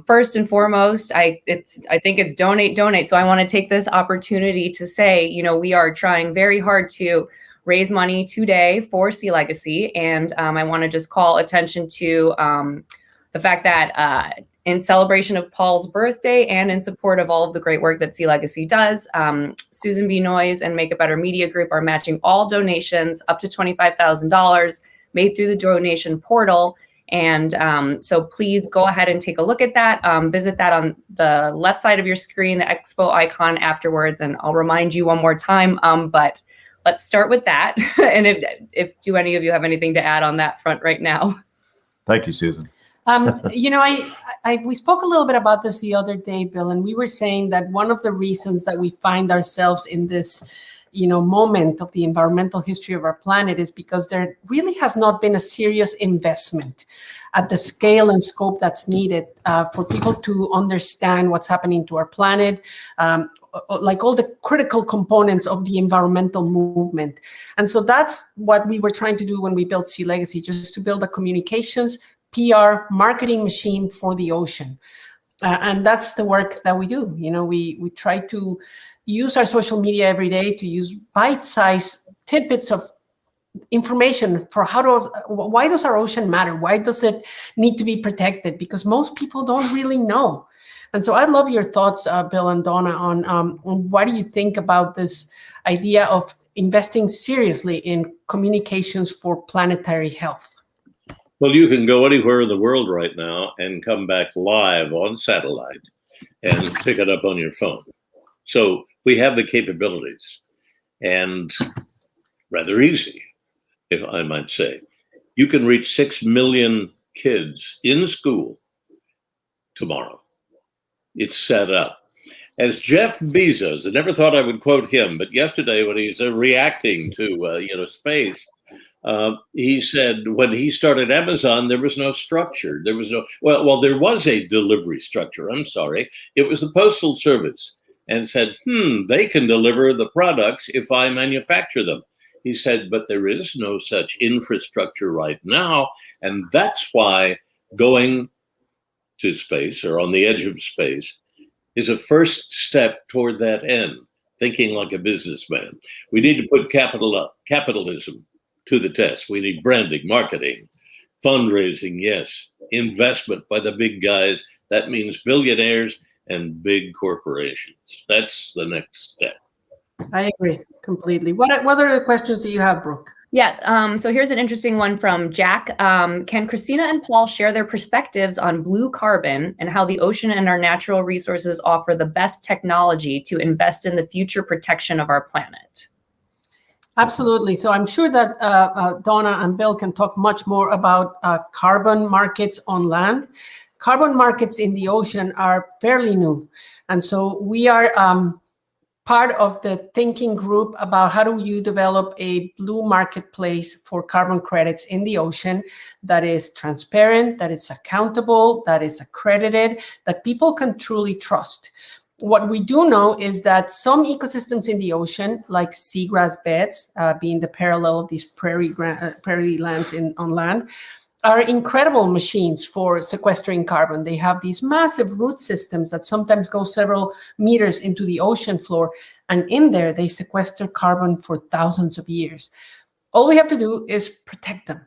A: first and foremost, I think it's donate. So I want to take this opportunity to say, we are trying very hard to raise money today for SeaLegacy. And I want to just call attention to the fact that in celebration of Paul's birthday and in support of all of the great work that SeaLegacy does, Susan B. Noyes and Make a Better Media Group are matching all donations up to $25,000 made through the donation portal. And so please go ahead and take a look at that. Visit that on the left side of your screen, the expo icon afterwards. And I'll remind you one more time, but let's start with that. And if do any of you have anything to add on that front right now?
B: Thank you, Susan.
C: We spoke a little bit about this the other day, Bill, and we were saying that one of the reasons that we find ourselves in this, moment of the environmental history of our planet is because there really has not been a serious investment at the scale and scope that's needed for people to understand what's happening to our planet, like all the critical components of the environmental movement. And so that's what we were trying to do when we built SeaLegacy, just to build a communications, PR, marketing machine for the ocean. And that's the work that we do. We try to use our social media every day to use bite-sized tidbits of information for why does our ocean matter? Why does it need to be protected? Because most people don't really know. And so I'd love your thoughts, Bill and Donna, on what do you think about this idea of investing seriously in communications for planetary health?
E: Well, you can go anywhere in the world right now and come back live on satellite and pick it up on your phone. So we have the capabilities, and rather easy, if I might say. You can reach 6 million kids in school tomorrow. It's set up. As Jeff Bezos, I never thought I would quote him, but yesterday when he's reacting to space, he said when he started Amazon, there was no structure. There was there was a delivery structure. I'm sorry. It was the Postal Service, and said, they can deliver the products if I manufacture them. He said, but there is no such infrastructure right now. And that's why going to space, or on the edge of space, is a first step toward that end, thinking like a businessman. We need to put capitalism to the test. We need branding, marketing, fundraising, yes, investment by the big guys. That means billionaires and big corporations. That's the next step.
C: I agree completely. What other questions do you have, Brooke?
A: Yeah, so here's an interesting one from Jack. Can Christina and Paul share their perspectives on blue carbon and how the ocean and our natural resources offer the best technology to invest in the future protection of our planet?
C: Absolutely. So I'm sure that Donna and Bill can talk much more about carbon markets on land. Carbon markets in the ocean are fairly new. And so we are part of the thinking group about how do you develop a blue marketplace for carbon credits in the ocean that is transparent, that is accountable, that is accredited, that people can truly trust. What we do know is that some ecosystems in the ocean, like seagrass beds, being the parallel of these prairie lands on land, are incredible machines for sequestering carbon. They have these massive root systems that sometimes go several meters into the ocean floor. And in there, they sequester carbon for thousands of years. All we have to do is protect them.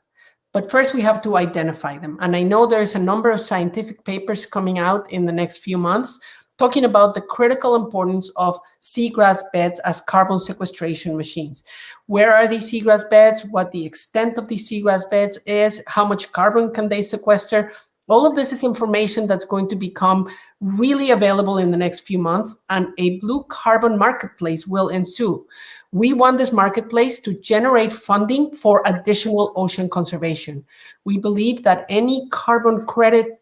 C: But first, we have to identify them. And I know there's a number of scientific papers coming out in the next few months talking about the critical importance of seagrass beds as carbon sequestration machines. Where are these seagrass beds? What the extent of these seagrass beds is? How much carbon can they sequester? All of this is information that's going to become really available in the next few months, and a blue carbon marketplace will ensue. We want this marketplace to generate funding for additional ocean conservation. We believe that any carbon credit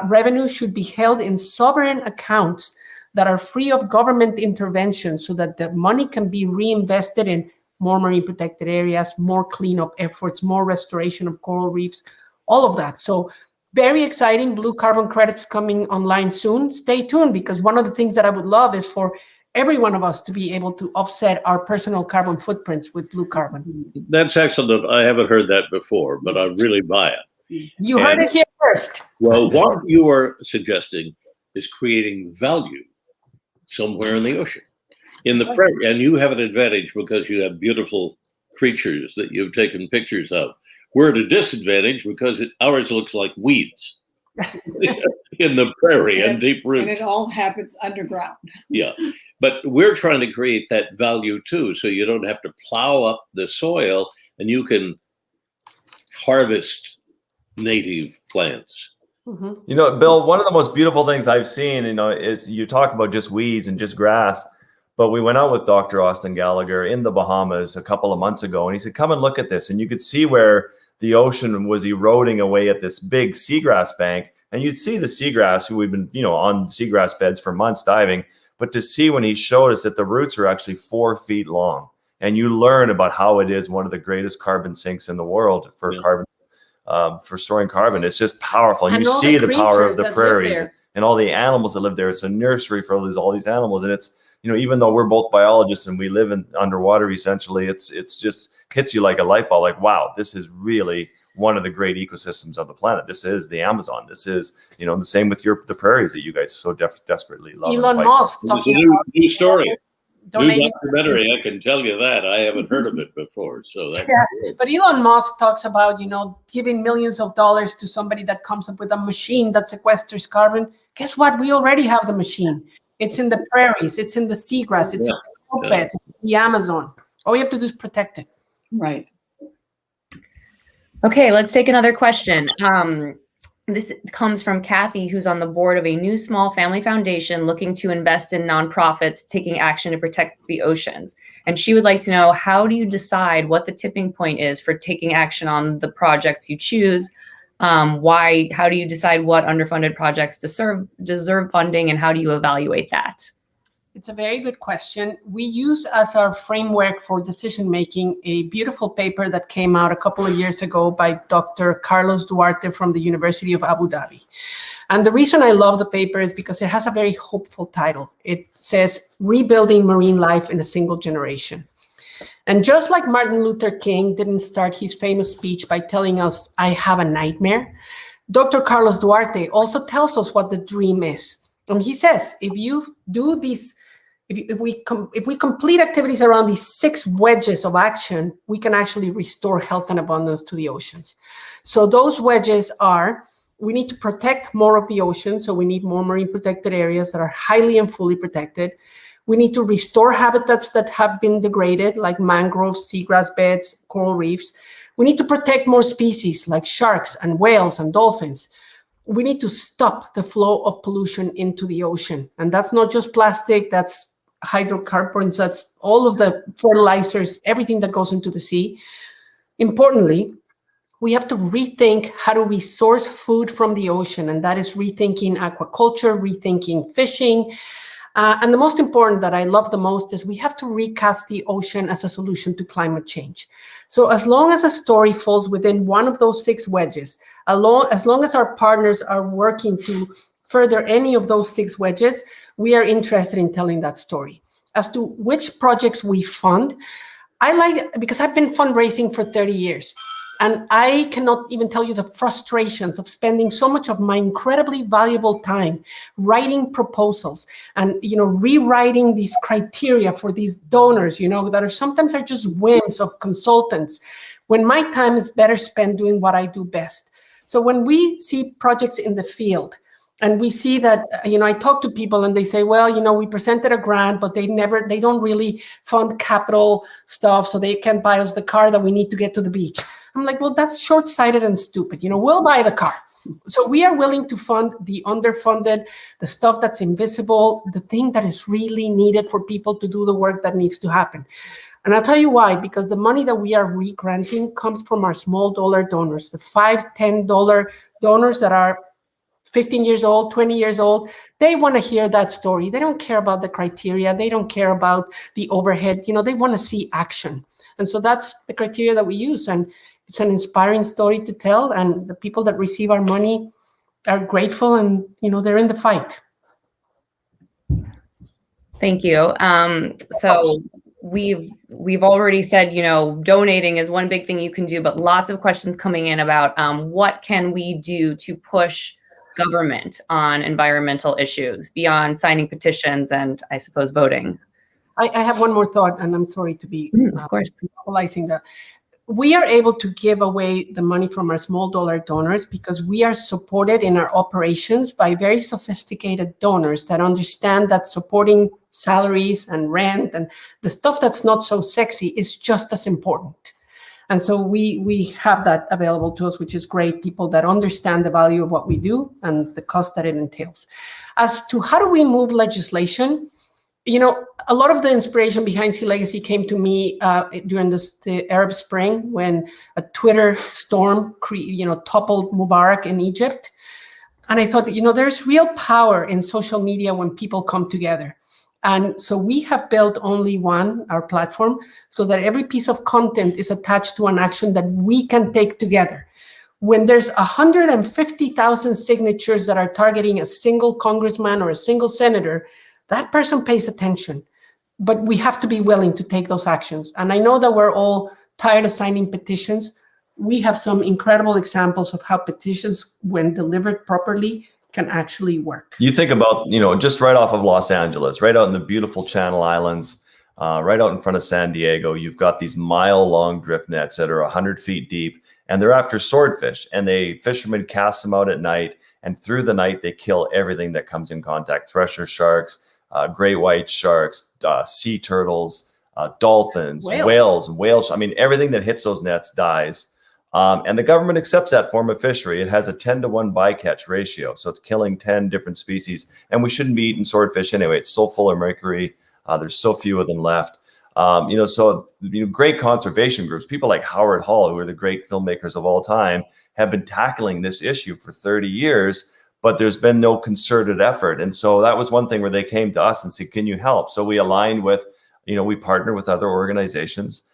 C: revenue should be held in sovereign accounts that are free of government intervention, so that the money can be reinvested in more marine protected areas, more cleanup efforts, more restoration of coral reefs, all of that. So very exciting, blue carbon credits coming online soon. Stay tuned, because one of the things that I would love is for every one of us to be able to offset our personal carbon footprints with blue carbon.
E: That's excellent. I haven't heard that before, but I really buy it.
C: You heard it here first.
E: Well, what you are suggesting is creating value somewhere in the ocean, in the prairie, and you have an advantage because you have beautiful creatures that you've taken pictures of. We're at a disadvantage because ours looks like weeds in the prairie and deep roots.
D: And it all happens underground.
E: Yeah, but we're trying to create that value too, so you don't have to plow up the soil and you can harvest native plants.
C: Mm-hmm.
B: You know, Bill, one of the most beautiful things I've seen, is you talk about just weeds and just grass, but we went out with Dr. Austin Gallagher in the Bahamas a couple of months ago, and he said, come and look at this. And you could see where the ocean was eroding away at this big seagrass bank. And you'd see the seagrass, who we've been, on seagrass beds for months diving, but to see when he showed us that the roots are actually 4 feet long. And you learn about how it is one of the greatest carbon sinks in the world for carbon. For storing carbon. It's just powerful. And you see the power of the prairies and all the animals that live there. It's a nursery for all these animals. And it's, even though we're both biologists and we live in underwater, essentially, it's just hits you like a light bulb. Like, wow, this is really one of the great ecosystems of the planet. This is the Amazon. This is, the same with the prairies that you guys so desperately love.
C: Elon Musk
E: talking about new story. New documentary, I can tell you that. I haven't heard of it before. So that's good.
C: But Elon Musk talks about, giving millions of dollars to somebody that comes up with a machine that sequesters carbon. Guess what? We already have the machine. It's in the prairies. It's in the seagrass. It's in the coal beds. It's in the Amazon. All you have to do is protect it.
D: Right.
A: Okay, let's take another question. This comes from Kathy, who's on the board of a new small family foundation looking to invest in nonprofits taking action to protect the oceans. And she would like to know, how do you decide what the tipping point is for taking action on the projects you choose? How do you decide what underfunded projects deserve funding, and how do you evaluate that?
C: It's a very good question. We use as our framework for decision-making a beautiful paper that came out a couple of years ago by Dr. Carlos Duarte from the University of Abu Dhabi. And the reason I love the paper is because it has a very hopeful title. It says, Rebuilding Marine Life in a Single Generation. And just like Martin Luther King didn't start his famous speech by telling us, I have a nightmare, Dr. Carlos Duarte also tells us what the dream is. And he says, if you do these, if we complete activities around these 6 wedges of action, we can actually restore health and abundance to the oceans. So those wedges are, we need to protect more of the ocean. So we need more marine protected areas that are highly and fully protected. We need to restore habitats that have been degraded, like mangroves, seagrass beds, coral reefs. We need to protect more species like sharks and whales and dolphins. We need to stop the flow of pollution into the ocean. And that's not just plastic, that's hydrocarbons, that's all of the fertilizers, everything that goes into the sea. Importantly, we have to rethink how do we source food from the ocean, and that is rethinking aquaculture, rethinking fishing. And the most important that I love the most is we have to recast the ocean as a solution to climate change. So as long as a story falls within one of those 6 wedges, as long as our partners are working to further any of those 6 wedges, we are interested in telling that story. As to which projects we fund, because I've been fundraising for 30 years. And I cannot even tell you the frustrations of spending so much of my incredibly valuable time writing proposals and, rewriting these criteria for these donors, that sometimes are just whims of consultants, when my time is better spent doing what I do best. So when we see projects in the field And we see that, I talk to people and they say, well, we presented a grant, but they don't really fund capital stuff, so they can't buy us the car that we need to get to the beach. I'm like, well, that's short-sighted and stupid. We'll buy the car. So we are willing to fund the underfunded, the stuff that's invisible, the thing that is really needed for people to do the work that needs to happen. And I'll tell you why, because the money that we are re-granting comes from our small dollar donors, the $5, $10 donors that are 15 years old, 20 years old. They want to hear that story. They don't care about the criteria. They don't care about the overhead. They want to see action. And so that's the criteria that we use. And it's an inspiring story to tell. And the people that receive our money are grateful, and, they're in the fight.
A: Thank you. So we've already said, donating is one big thing you can do, but lots of questions coming in about what can we do to push government on environmental issues beyond signing petitions and, I suppose, voting.
C: I have one more thought, and I'm sorry to be
A: of course
C: monopolizing that. We are able to give away the money from our small dollar donors because we are supported in our operations by very sophisticated donors that understand that supporting salaries and rent and the stuff that's not so sexy is just as important. And so we have that available to us, which is great. People that understand the value of what we do and the cost that it entails. As to how do we move legislation, a lot of the inspiration behind SeaLegacy came to me during the Arab Spring, when a Twitter storm, toppled Mubarak in Egypt. And I thought, there's real power in social media when people come together. And so we have built Only One, our platform, so that every piece of content is attached to an action that we can take together. When there's 150,000 signatures that are targeting a single congressman or a single senator, that person pays attention. But we have to be willing to take those actions. And I know that we're all tired of signing petitions. We have some incredible examples of how petitions, when delivered properly, can actually work.
B: You think about, just right off of Los Angeles, right out in the beautiful Channel Islands, right out in front of San Diego, you've got these mile-long drift nets that are 100 feet deep, and they're after swordfish, and fishermen cast them out at night, and through the night, they kill everything that comes in contact: thresher sharks, great white sharks, sea turtles, dolphins, whales. I mean, everything that hits those nets dies. And the government accepts that form of fishery. It has a 10-to-1 bycatch ratio. So it's killing 10 different species. And we shouldn't be eating swordfish anyway. It's so full of mercury. There's so few of them left. Great conservation groups, people like Howard Hall, who are the great filmmakers of all time, have been tackling this issue for 30 years, but there's been no concerted effort. And so that was one thing where they came to us and said, can you help? So we aligned with, we partner with other organizations.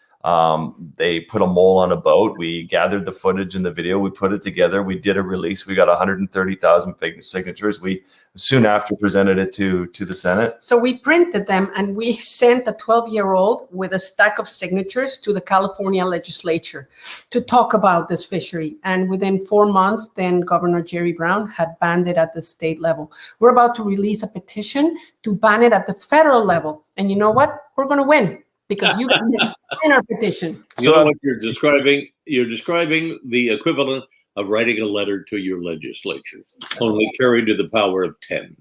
B: They put a mole on a boat. We gathered the footage and the video. We put it together. We did a release. We got 130,000 signatures. We soon after presented it to the Senate.
C: So we printed them and we sent a 12-year-old with a stack of signatures to the California legislature to talk about this fishery. And within 4 months, then Governor Jerry Brown had banned it at the state level. We're about to release a petition to ban it at the federal level. And you know what? We're going to win. Because you can sign our petition.
E: You know what you're describing? You're describing the equivalent of writing a letter to your legislature, only carried to the power of 10.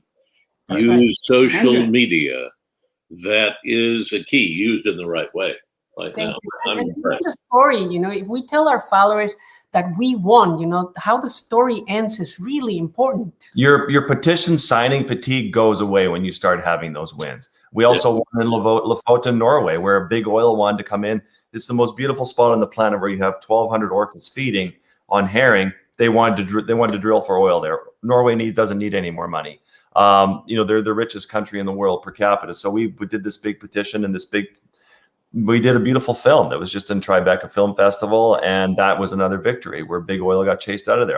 C: That's
E: Use
C: right.
E: social media. That is a key, used in the right way.
C: Thank you. And the story, if we tell our followers that we won, how the story ends is really important.
B: Your petition signing fatigue goes away when you start having those wins. We also won in Lofoten, Norway, where a big oil wanted to come in. It's the most beautiful spot on the planet where you have 1,200 orcas feeding on herring. They wanted to drill for oil there. Norway doesn't need any more money. They're the richest country in the world per capita. So we did this big petition and we did a beautiful film that was just in Tribeca Film Festival, and that was another victory where big oil got chased out of there.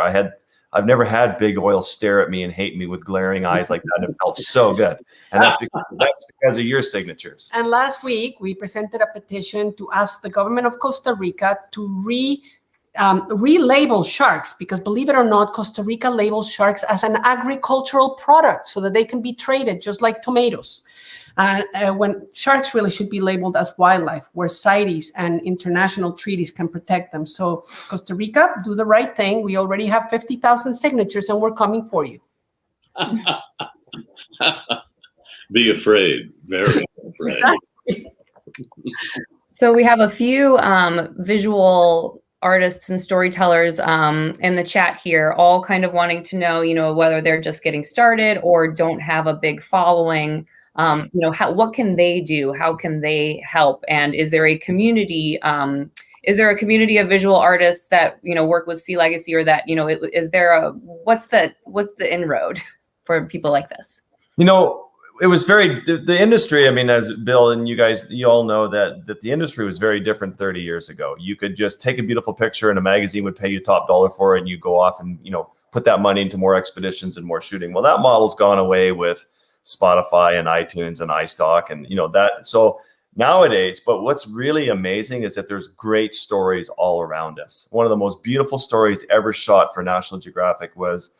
B: I've never had big oil stare at me and hate me with glaring eyes like that. It felt so good. And that's because of your signatures.
C: And last week, we presented a petition to ask the government of Costa Rica to relabel sharks, because believe it or not, Costa Rica labels sharks as an agricultural product so that they can be traded just like tomatoes. When sharks really should be labeled as wildlife, where CITES and international treaties can protect them. So Costa Rica, do the right thing. We already have 50,000 signatures and we're coming for you.
E: Be afraid, very afraid.
A: So we have a few visual artists and storytellers in the chat here, all kind of wanting to know, whether they're just getting started or don't have a big following. What can they do? How can they help? And is there a community? Is there a community of visual artists that work with SeaLegacy, or that is there what's the inroad for people like this?
B: It was the industry. I mean, as Bill and you all know that the industry was very different 30 years ago. You could just take a beautiful picture and a magazine would pay you top dollar for it, and you go off and put that money into more expeditions and more shooting. Well, that model's gone away with Spotify and iTunes and iStock and that. So nowadays, but what's really amazing is that there's great stories all around us. One of the most beautiful stories ever shot for National Geographic was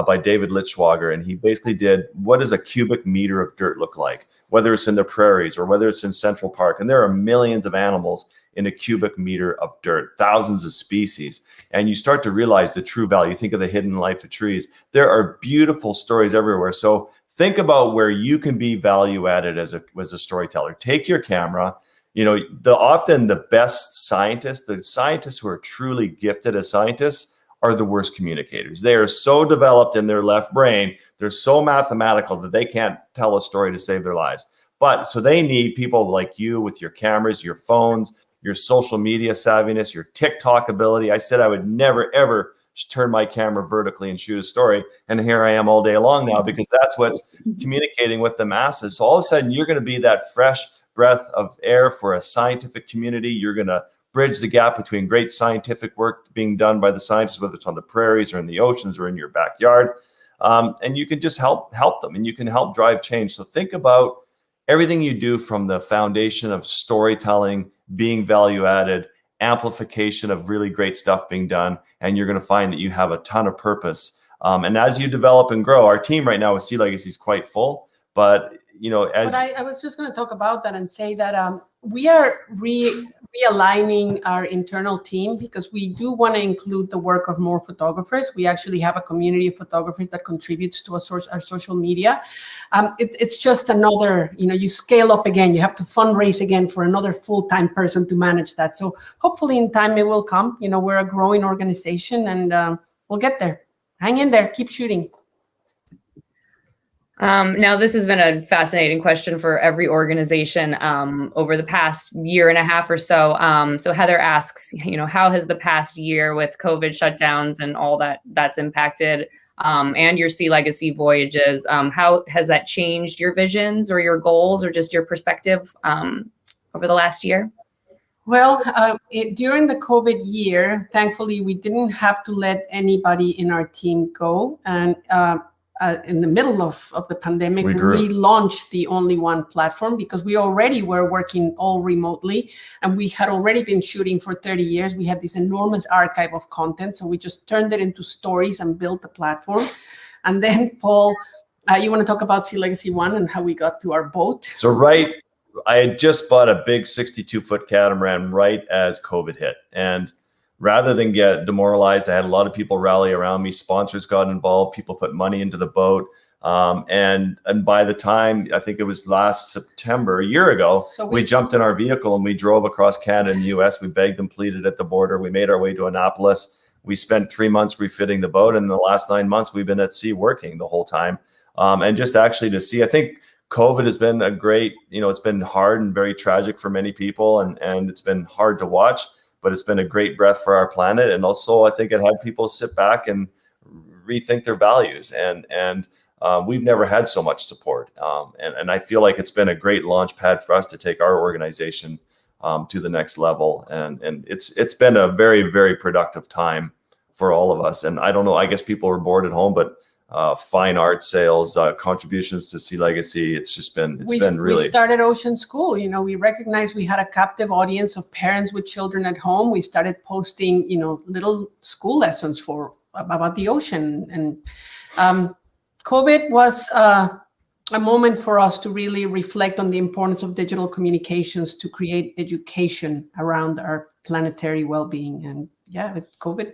B: by David Lichtschwager, and he basically did, what does a cubic meter of dirt look like, whether it's in the prairies or whether it's in Central Park. And there are millions of animals in a cubic meter of dirt, thousands of species. And you start to realize the true value. Think of the hidden life of trees. There are beautiful stories everywhere. So think about where you can be value added as a storyteller. Take your camera. Often the best scientists, the scientists who are truly gifted as scientists, are the worst communicators. They are so developed in their left brain, they're so mathematical that they can't tell a story to save their lives. So they need people like you with your cameras, your phones, your social media savviness, your TikTok ability. I said I would never, ever turn my camera vertically and shoot a story. And here I am all day long now, because that's what's communicating with the masses. So all of a sudden, you're going to be that fresh breath of air for a scientific community. You're going to bridge the gap between great scientific work being done by the scientists, whether it's on the prairies or in the oceans or in your backyard. And you can just help them, and you can help drive change. So think about everything you do from the foundation of storytelling, being value added, amplification of really great stuff being done, and you're going to find that you have a ton of purpose. And as you develop and grow, our team right now with SeaLegacy is quite full, but I
C: was just going to talk about that and say that we are realigning our internal team, because we do want to include the work of more photographers. We actually have a community of photographers that contributes to our social media. It's just another, you scale up again. You have to fundraise again for another full-time person to manage that. So hopefully in time it will come. We're a growing organization, and we'll get there. Hang in there. Keep shooting.
A: Now, this has been a fascinating question for every organization over the past year and a half or so. So Heather asks, how has the past year with COVID shutdowns and all that's impacted, and your SeaLegacy voyages, how has that changed your visions or your goals or just your perspective over the last year?
C: Well, during the COVID year, thankfully, we didn't have to let anybody in our team go. And in the middle of the pandemic, we launched the Only One platform, because we already were working all remotely, and we had already been shooting for 30 years. We had this enormous archive of content, so we just turned it into stories and built the platform. And then, Paul, you want to talk about SeaLegacy 1 and how we got to our boat?
B: So I had just bought a big 62-foot catamaran right as COVID hit, and rather than get demoralized, I had a lot of people rally around me. Sponsors got involved. People put money into the boat. And by the time, I think it was last September, a year ago, we jumped in our vehicle and we drove across Canada and the US. We begged and pleaded at the border. We made our way to Annapolis. We spent 3 months refitting the boat. And in the last 9 months, we've been at sea working the whole time. And just actually to see, I think COVID has been a great, it's been hard and very tragic for many people. And it's been hard to watch, but it's been a great breath for our planet. And also, I think it had people sit back and rethink their values. And we've never had so much support. And I feel like it's been a great launch pad for us to take our organization to the next level. And it's been a very, very productive time for all of us. And I don't know, I guess people were bored at home, but fine art sales, contributions to SeaLegacy. We
C: started Ocean School. We recognized we had a captive audience of parents with children at home. We started posting, little school lessons about the ocean. And COVID was a moment for us to really reflect on the importance of digital communications to create education around our planetary well-being. And yeah, with COVID,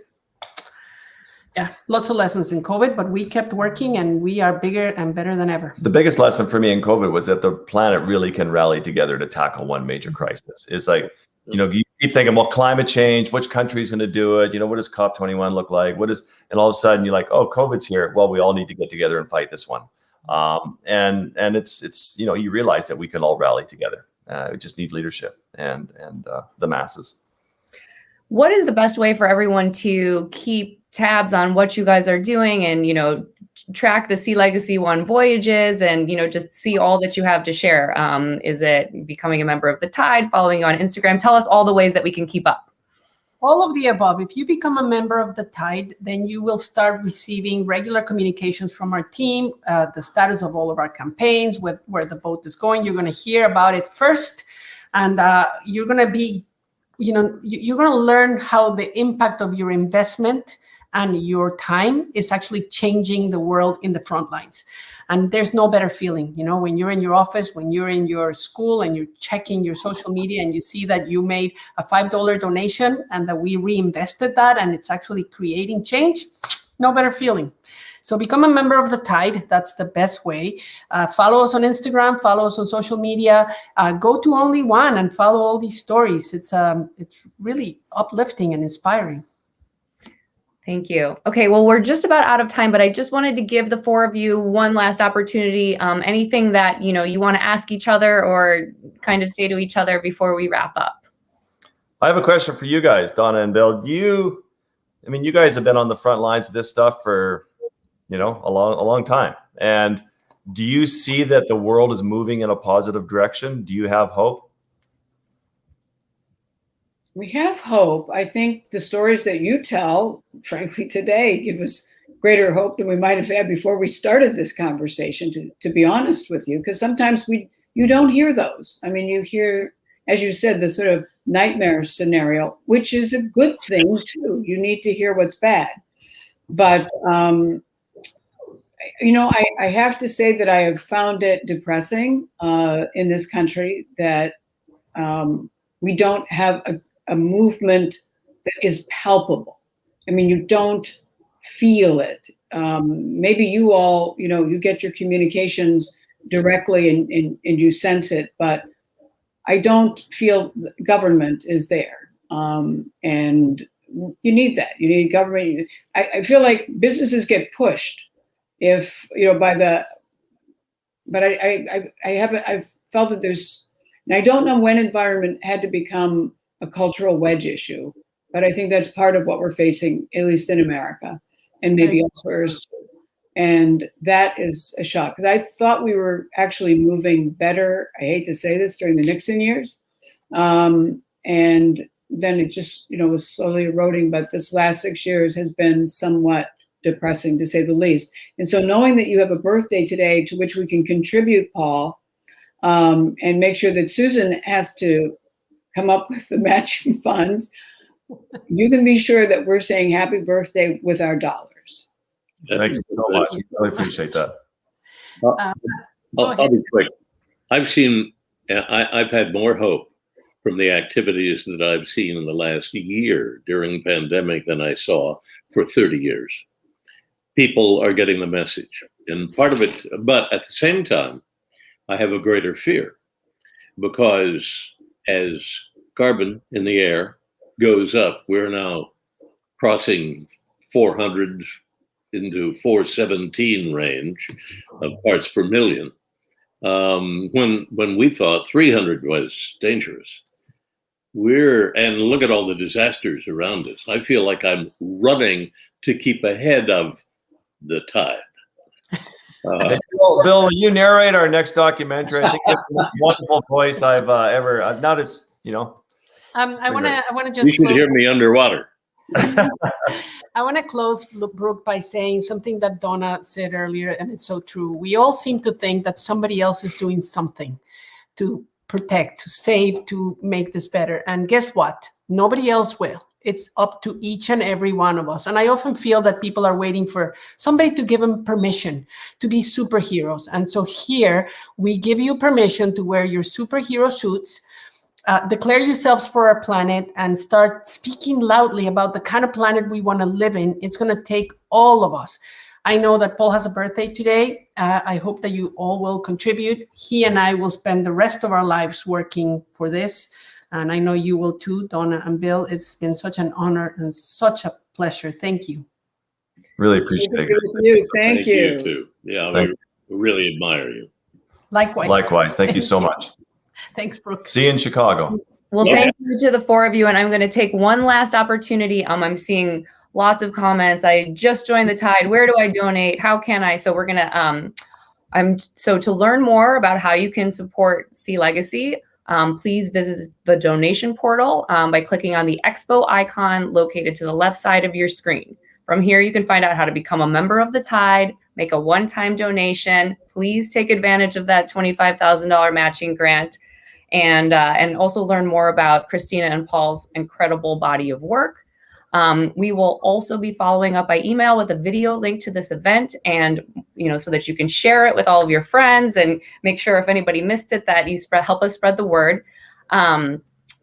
C: Yeah, lots of lessons in COVID, but we kept working and we are bigger and better than ever.
B: The biggest lesson for me in COVID was that the planet really can rally together to tackle one major crisis. It's like, you keep thinking, well, climate change, which country's going to do it? What does COP21 look like? And all of a sudden you're like, oh, COVID's here. Well, we all need to get together and fight this one. And it's you realize that we can all rally together. We just need leadership and the masses.
A: What is the best way for everyone to keep tabs on what you guys are doing and, track the SeaLegacy One voyages and, just see all that you have to share? Is it becoming a member of the Tide, following you on Instagram? Tell us all the ways that we can keep up.
C: All of the above. If you become a member of the Tide, then you will start receiving regular communications from our team, the status of all of our campaigns, where the boat is going. You're going to hear about it first, and you're going to be, you're going to learn how the impact of your investment and your time is actually changing the world in the front lines. And there's no better feeling, when you're in your office, when you're in your school and you're checking your social media and you see that you made a $5 donation and that we reinvested that and it's actually creating change, no better feeling. So become a member of the Tide. That's the best way. Follow us on Instagram, follow us on social media, go to Only One and follow all these stories. It's really uplifting and inspiring.
A: Thank you. Okay, well, we're just about out of time, but I just wanted to give the four of you one last opportunity. Anything that, you want to ask each other or kind of say to each other before we wrap up?
B: I have a question for you guys, Donna and Bill. You guys have been on the front lines of this stuff for, a long time. And do you see that the world is moving in a positive direction? Do you have hope?
D: We have hope. I think the stories that you tell, frankly, today give us greater hope than we might have had before we started this conversation, to be honest with you, because sometimes you don't hear those. You hear, as you said, the sort of nightmare scenario, which is a good thing too. You need to hear what's bad. But, I have to say that I have found it depressing in this country that we don't have a movement that is palpable. You don't feel it. Maybe you all, you get your communications directly and you sense it, but I don't feel government is there. And you need that. You need government. I feel like businesses get pushed if, but I've felt that there's, and I don't know when environment had to become a cultural wedge issue, but I think that's part of what we're facing, at least in America and maybe elsewhere. And that is a shock because I thought we were actually moving better. I hate to say this, during the Nixon years. And then it just, was slowly eroding, but this last 6 years has been somewhat depressing, to say the least. And so knowing that you have a birthday today to which we can contribute, Paul, and make sure that Susan has to come up with the matching funds, you can be sure that we're saying happy birthday with our dollars.
B: Thank you so much. I really appreciate that.
E: I'll be quick. I've had more hope from the activities that I've seen in the last year during pandemic than I saw for 30 years. People are getting the message, and part of it, but at the same time, I have a greater fear because as carbon in the air goes up, we're now crossing 400 into 417 range of parts per million. When we thought 300 was dangerous. And look at all the disasters around us. I feel like I'm running to keep ahead of the tide.
B: Bill, will you narrate our next documentary? I think it's the most wonderful voice I've ever. Now it's
C: I want to just.
E: You should hear me underwater.
C: I want to close, Brooke, by saying something that Donna said earlier, and it's so true. We all seem to think that somebody else is doing something to protect, to save, to make this better. And guess what? Nobody else will. It's up to each and every one of us. And I often feel that people are waiting for somebody to give them permission to be superheroes. And so here we give you permission to wear your superhero suits declare yourselves for our planet and start speaking loudly about the kind of planet we want to live in. It's going to take all of us. I know that Paul has a birthday today. I hope that you all will contribute. He and I will spend the rest of our lives working for this. And I know you will too, Donna and Bill. It's been such an honor and such a pleasure. Thank you.
B: Really appreciate
D: it. Thank you.
E: You too. Yeah, we really admire you.
C: Likewise.
B: Likewise. Thank you so much.
C: Thanks, Brooke.
B: See you in Chicago.
A: Well, thank you to the four of you. And I'm going to take one last opportunity. I'm seeing lots of comments. I just joined the Tide. Where do I donate? How can I? So we're going to, so to learn more about how you can support SeaLegacy, please visit the donation portal by clicking on the Expo icon located to the left side of your screen. From here, you can find out how to become a member of the Tide, make a one-time donation. Please take advantage of that $25,000 matching grant, and also learn more about Christina and Paul's incredible body of work. We will also be following up by email with a video link to this event, and so that you can share it with all of your friends and make sure if anybody missed it that you help us spread the word.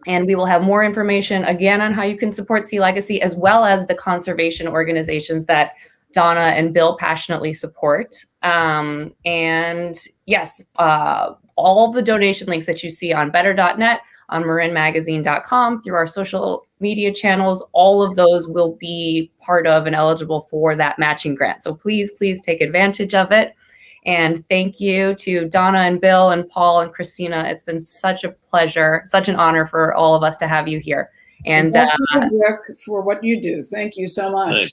A: And we will have more information again on how you can support SeaLegacy, as well as the conservation organizations that Donna and Bill passionately support. And yes, all of the donation links that you see on better.net, on marinmagazine.com, through our social media channels, all of those will be part of and eligible for that matching grant. So please, please take advantage of it. And thank you to Donna and Bill and Paul and Christina. It's been such a pleasure, such an honor for all of us to have you here. And
D: thank you, Brooke, for what you do. Thank you so much.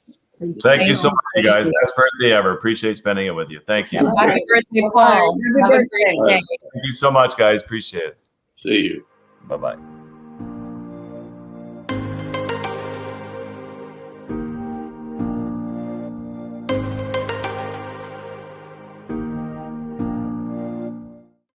B: Thank you so much, you guys. Best birthday ever. Appreciate spending it with you. Thank you.
A: Happy birthday, Paul.
D: Happy birthday.
B: Thank you so much, guys. Appreciate it.
E: See you.
B: Bye-bye.